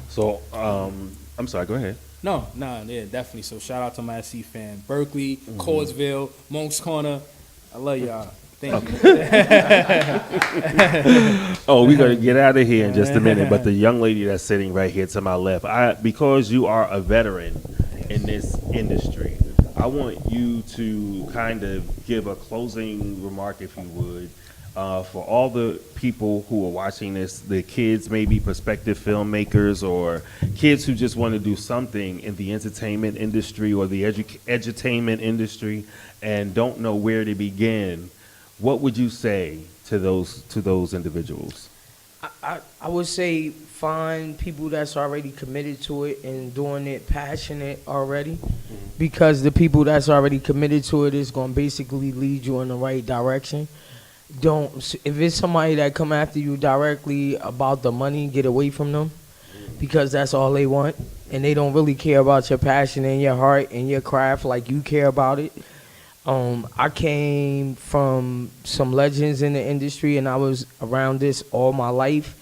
So, I'm sorry, go ahead. No, yeah, definitely. So, shout out to my SC fan. Berkeley, Cordsville, Monk's Corner. I love y'all. Thank you. Oh, we're going to get out of here in just a minute. But the young lady that's sitting right here to my left, because you are a veteran in this industry, I want you to kind of give a closing remark, if you would, for all the people who are watching this, the kids, maybe prospective filmmakers, or kids who just want to do something in the entertainment industry or the edutainment industry and don't know where to begin. What would you say to those individuals? I would say find people that's already committed to it and doing it passionate already, because the people that's already committed to it is going to basically lead you in the right direction. If it's somebody that come after you directly about the money, get away from them, because that's all they want, and they don't really care about your passion and your heart and your craft like you care about it. I came from some legends in the industry, and I was around this all my life,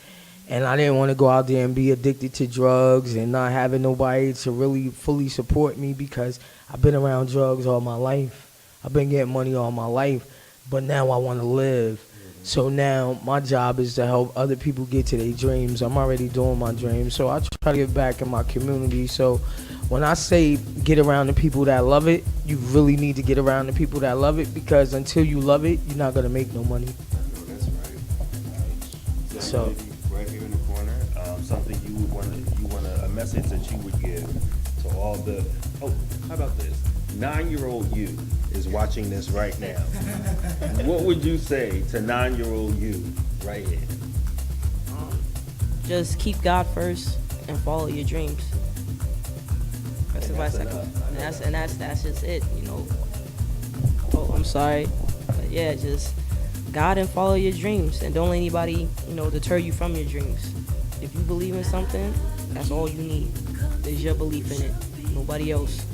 and I didn't want to go out there and be addicted to drugs and not having nobody to really fully support me, because I've been around drugs all my life. I've been getting money all my life, but now I want to live. So now my job is to help other people get to their dreams. I'm already doing my dreams, so I try to give back in my community. So when I say get around the people that love it, you really need to get around the people that love it, because until you love it, you're not gonna make no money. That's right. So right here in the corner, something you want a message that you would give to all the. Oh, how about this? 9-year-old you is watching this right now. What would you say to 9-year-old you right here? Just keep God first and follow your dreams. That's advice I can. And that's just it, you know. Oh, I'm sorry, but yeah, just God and follow your dreams, and don't let anybody, you know, deter you from your dreams. If you believe in something, that's all you need. Is your belief in it, nobody else.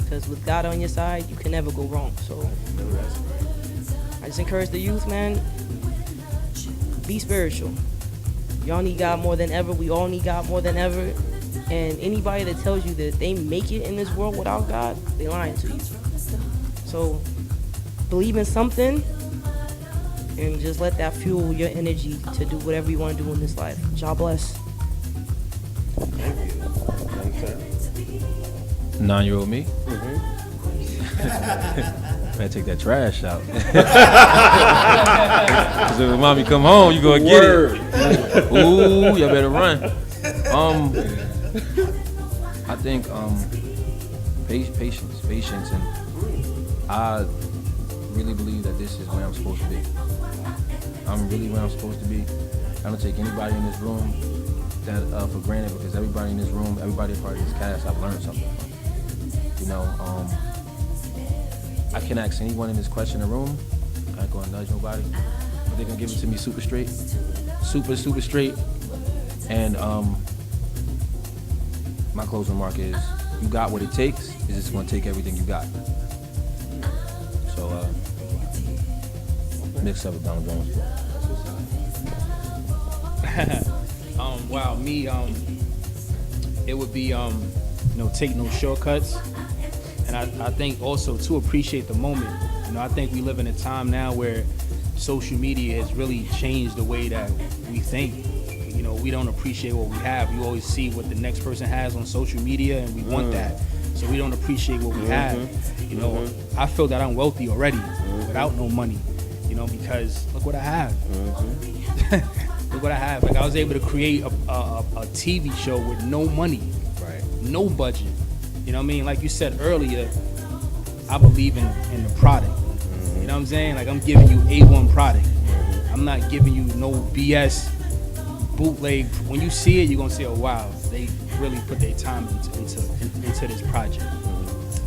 Because with God on your side, you can never go wrong. So I just encourage the youth, man, be spiritual. Y'all need God more than ever. We all need God more than ever. And anybody that tells you that they make it in this world without God, they lying to you. So believe in something and just let that fuel your energy to do whatever you want to do in this life. God bless. Thank you. Okay. 9-year-old me? Better take that trash out. Cause if mommy come home, you gonna get it. Ooh, y'all better run. think patience, and I really believe that this is where I'm supposed to be. I'm really where I'm supposed to be. I don't take anybody in this room that for granted, because everybody in this room, everybody a part of this cast, I've learned something. You know, I can ask anyone in this question in the room. I ain't gonna nudge nobody, but they're gonna give it to me super straight, super straight. And my closing remark is, you got what it takes. It's just gonna take everything you got. So, mix up with Donald Jones. Wow, me, it would be, take no shortcuts. And I think also to appreciate the moment. You know, I think we live in a time now where social media has really changed the way that we think. You know, we don't appreciate what we have. You always see what the next person has on social media, and we want that. So we don't appreciate what we have. You know, I feel that I'm wealthy already without no money, you know, because look what I have. Look what I have. Like, I was able to create a TV show with no money, Right. no budget. You know what I mean? Like you said earlier, I believe in the product. You know what I'm saying? Like, I'm giving you A1 product. I'm not giving you no BS bootleg. When you see it, you're gonna say, oh wow, they really put their time into this project.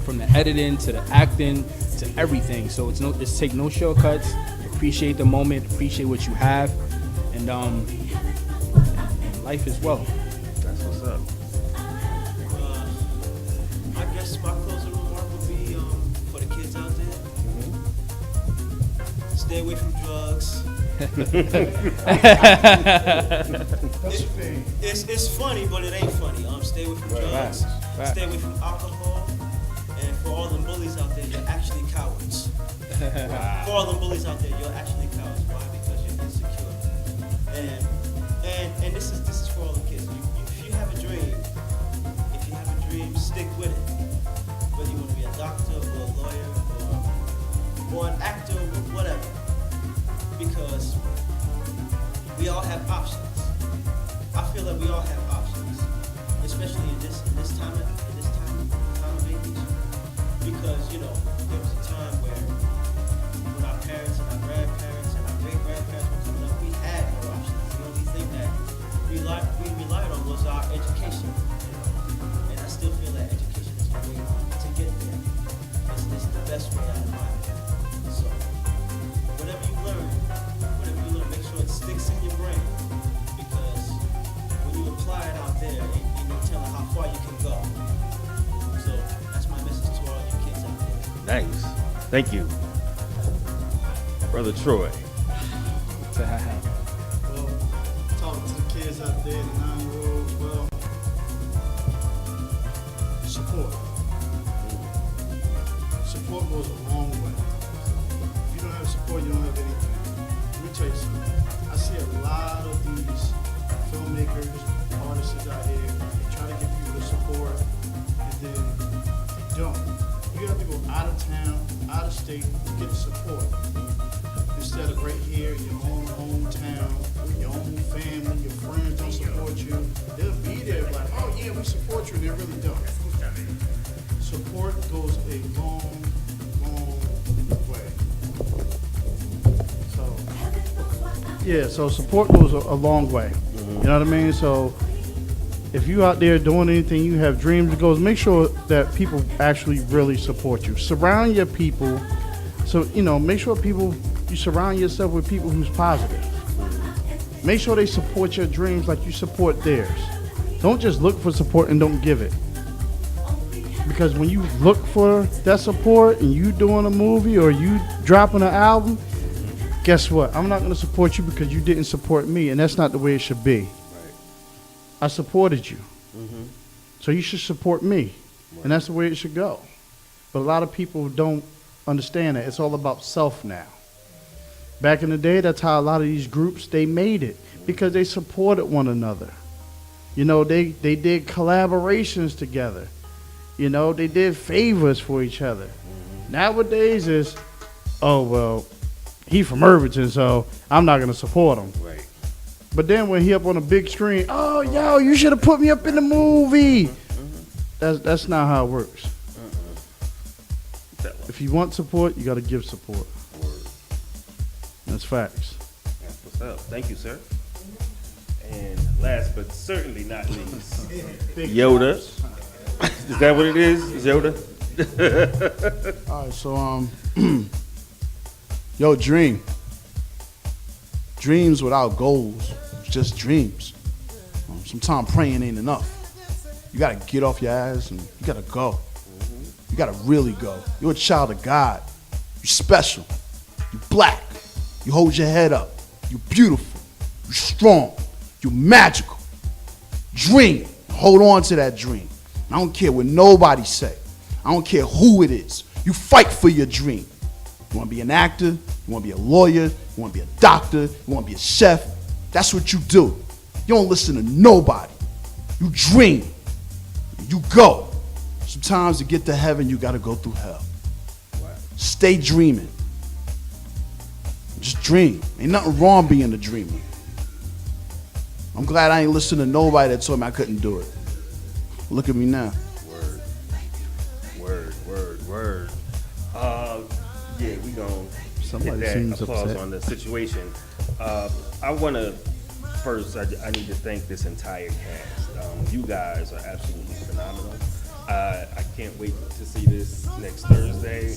From the editing to the acting to everything. So it's take no shortcuts. Appreciate the moment, appreciate what you have, and life is wealth. That's what's up. I guess my closing remark would be for the kids out there. Stay away from drugs. It's funny, but it ain't funny. Stay away from drugs. Right. Stay away from alcohol. And for all them bullies out there, you're actually cowards. For all them bullies out there, you're actually cowards. Why? Because you're insecure. And this is for all the kids. If you have a dream, stick with it. Whether you want to be a doctor or a lawyer or an actor or whatever. Because we all have options. I feel that we all have options, especially in this time of age. Because there was a time where when our parents and our grandparents and our great grandparents were coming up, we had no options. The only thing that we relied on was our education. And I still feel that education is the way to get there. It's the best way out of my opinion. So whatever you learn, make sure it sticks in your brain. Because when you apply it out there, ain't no telling how far you can go. So that's my message to all you kids out there. Nice. Thank you. Brother Troy. Well, talking to the kids out there, the 9-year-olds, well, support. Support goes a long way. If you don't have support, you don't have anything. Let me tell you something. I see a lot of these filmmakers, artists out here, they try to get people to support, and then they don't. You have to go out of town, out of state, to get the support. Instead of right here in your own hometown, your own family, your friends don't support you. They'll be there like, oh yeah, we support you, and they really don't. Support goes a long, long way. So support goes a long way. You know what I mean? So if you out there doing anything, you have dreams, goals, make sure that people actually really support you. Surround your people. So, make sure you surround yourself with people who's positive. Make sure they support your dreams like you support theirs. Don't just look for support and don't give it. Because when you look for that support and you doing a movie or you dropping an album, guess what? I'm not going to support you because you didn't support me, and that's not the way it should be. I supported you. So you should support me, and that's the way it should go. But a lot of people don't understand that. It's all about self now. Back in the day, that's how a lot of these groups, they made it, because they supported one another. They did collaborations together. They did favors for each other. Nowadays is, oh, well, he from Irvington, so I'm not going to support him. Right. But then when he up on a big screen, oh, yo, you should have put me up in the movie. That's not how it works. Tell 'em. If you want support, you got to give support. Word. That's facts. That's what's up. Thank you, sir. And last but certainly not least, Yoda. Is that what it is? Is Yoda? All right, so yo, dreams without goals, it's just dreams. Sometimes praying ain't enough. You gotta get off your ass and you gotta go. You gotta really go. You're a child of God. You're special. You're black. You hold your head up. You're beautiful. You're strong. You're magical. Dream. Hold on to that dream. I don't care what nobody say. I don't care who it is. You fight for your dream. You want to be an actor. You want to be a lawyer. You want to be a doctor. You want to be a chef. That's what you do. You don't listen to nobody. You dream. You go. Sometimes to get to heaven, you got to go through hell. Stay dreaming. Just dream. Ain't nothing wrong being a dreamer. I'm glad I ain't listened to nobody that told me I couldn't do it. Look at me now. Word. Yeah, we gonna Somebody hit that seems applause upset. on the situation. I wanna first. I need to thank this entire cast. You guys are absolutely phenomenal. I can't wait to see this next Thursday.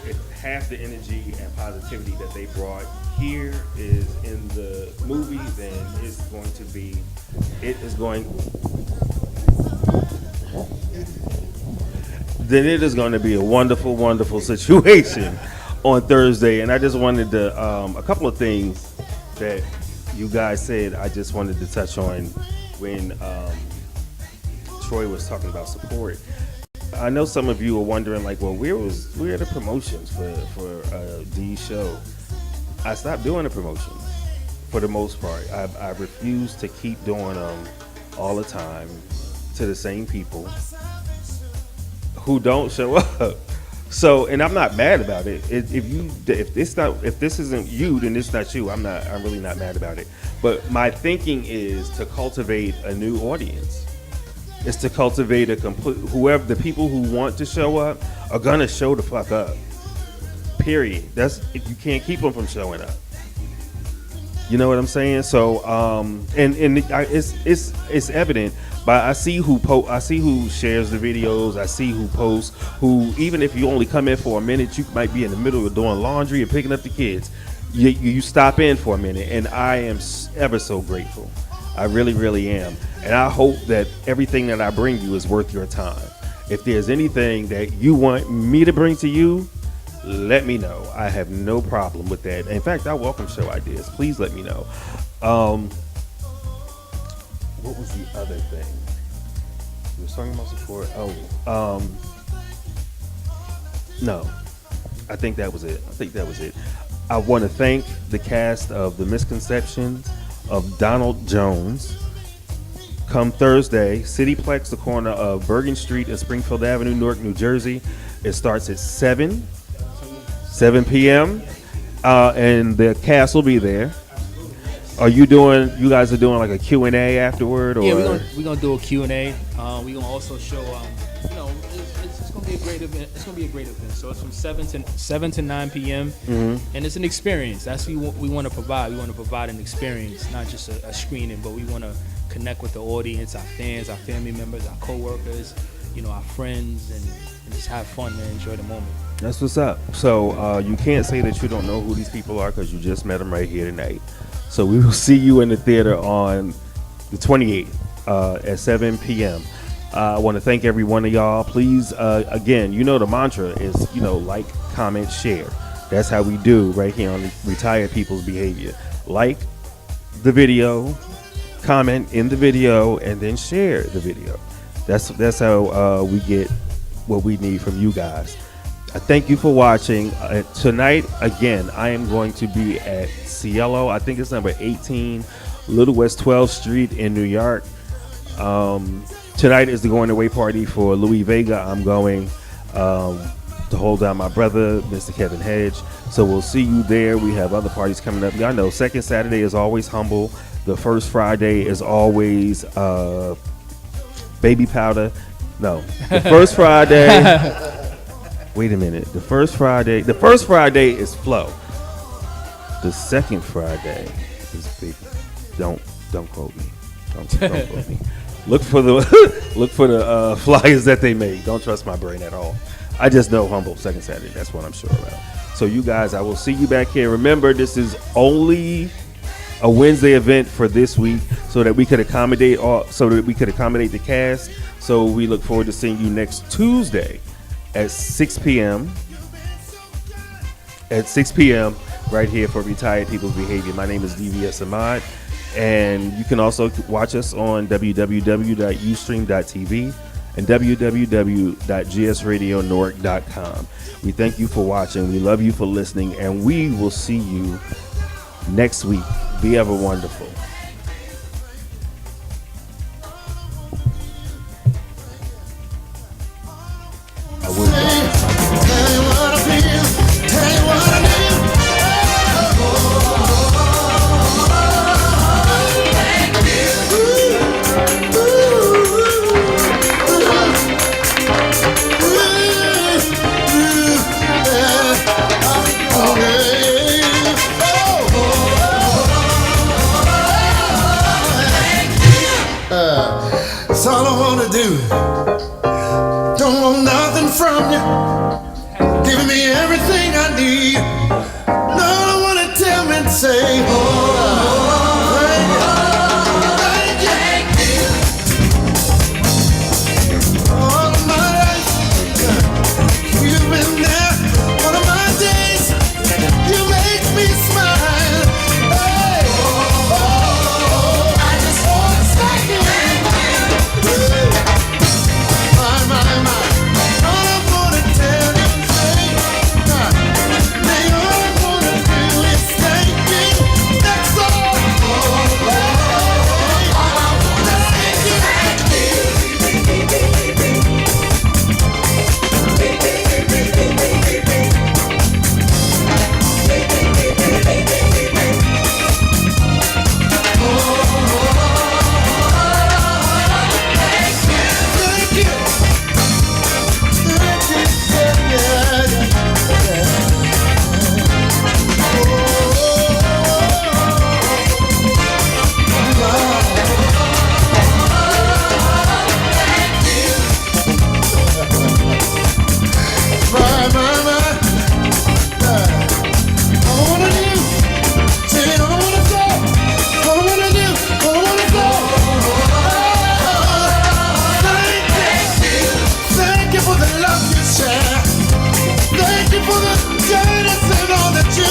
If half the energy and positivity that they brought here is in the movie, then it's going to be. Then it is going to be a wonderful, wonderful situation on Thursday. And I just wanted to, a couple of things that you guys said, I just wanted to touch on when Troy was talking about support. I know some of you are wondering, like, well, where are the promotions for D's show? I stopped doing the promotions for the most part. I refuse to keep doing them all the time to the same people who don't show up. So, and I'm not mad about it. If this isn't you, then it's not you. I'm really not mad about it. But my thinking is to cultivate a new audience. It's to cultivate whoever the people who want to show up are gonna show the fuck up. Period. You can't keep them from showing up. You know what I'm saying? So, it's evident. But I see who shares the videos. I see who posts. Who, even if you only come in for a minute, you might be in the middle of doing laundry or picking up the kids. You stop in for a minute, and I am ever so grateful. I really, really am. And I hope that everything that I bring you is worth your time. If there's anything that you want me to bring to you, let me know. I have no problem with that. In fact, I welcome show ideas. Please let me know. What was the other thing? We were talking about support. No. I think that was it. I want to thank the cast of The Misconception of Donald Jones. Come Thursday, Cityplex, the corner of Bergen Street and Springfield Avenue, Newark, New Jersey. It starts at 7 p.m. And the cast will be there. You guys are doing like a Q&A afterward? Or? Yeah, we're gonna do a Q&A. We're gonna also show, it's gonna be a great event. It's gonna be a great event. So it's from 7 to 9 p.m. And it's an experience. That's what we want to provide. We want to provide an experience, not just a screening, but we want to connect with the audience, our fans, our family members, our coworkers, our friends, and just have fun and enjoy the moment. That's what's up. So you can't say that you don't know who these people are because you just met them right here tonight. So we will see you in the theater on the 28th at 7 p.m. I want to thank every one of y'all. Please, again, the mantra is, like, comment, share. That's how we do right here on Retired People's Behavior. Like the video, comment in the video, and then share the video. That's how we get what we need from you guys. I thank you for watching. Tonight, again, I am going to be at Cielo. I think it's number 18, Little West 12th Street in New York. Tonight is the going away party for Louis Vega. I'm going to hold down my brother, Mr. Kevin Hedge. So we'll see you there. We have other parties coming up. Y'all know second Saturday is always humble. The first Friday is always Bad Baby powder. No, the first Friday. Wait a minute. The first Friday is Flow. The second Friday is Baby. Don't quote me. Don't quote me. Look for the flyers that they made. Don't trust my brain at all. I just know Humble second Saturday. That's what I'm sure about. So you guys, I will see you back here. Remember, this is only a Wednesday event for this week, so that we could accommodate the cast. So we look forward to seeing you next Tuesday at 6 p.m. right here for Retired People's Behavior. My name is DVS Ahmad, and you can also watch us on www.ustream.tv and www.gsradionewark.com. We thank you for watching. We love you for listening, and we will see you next week. Be ever wonderful. I will. Tell you what I feel, tell you what I do. That's all I wanna do. Don't want nothing from you. Giving me everything I need. No, I wanna tell me and say, thank you. All of my life, you've been there. All of my days, you make me smile. Hey, I just wanna say thank you. My. All I wanna tell you is thank you. All I wanna do is thank you. That's all. All I wanna thank you. Thank you. Thank you for the love you share. Thank you for the guidance and all that you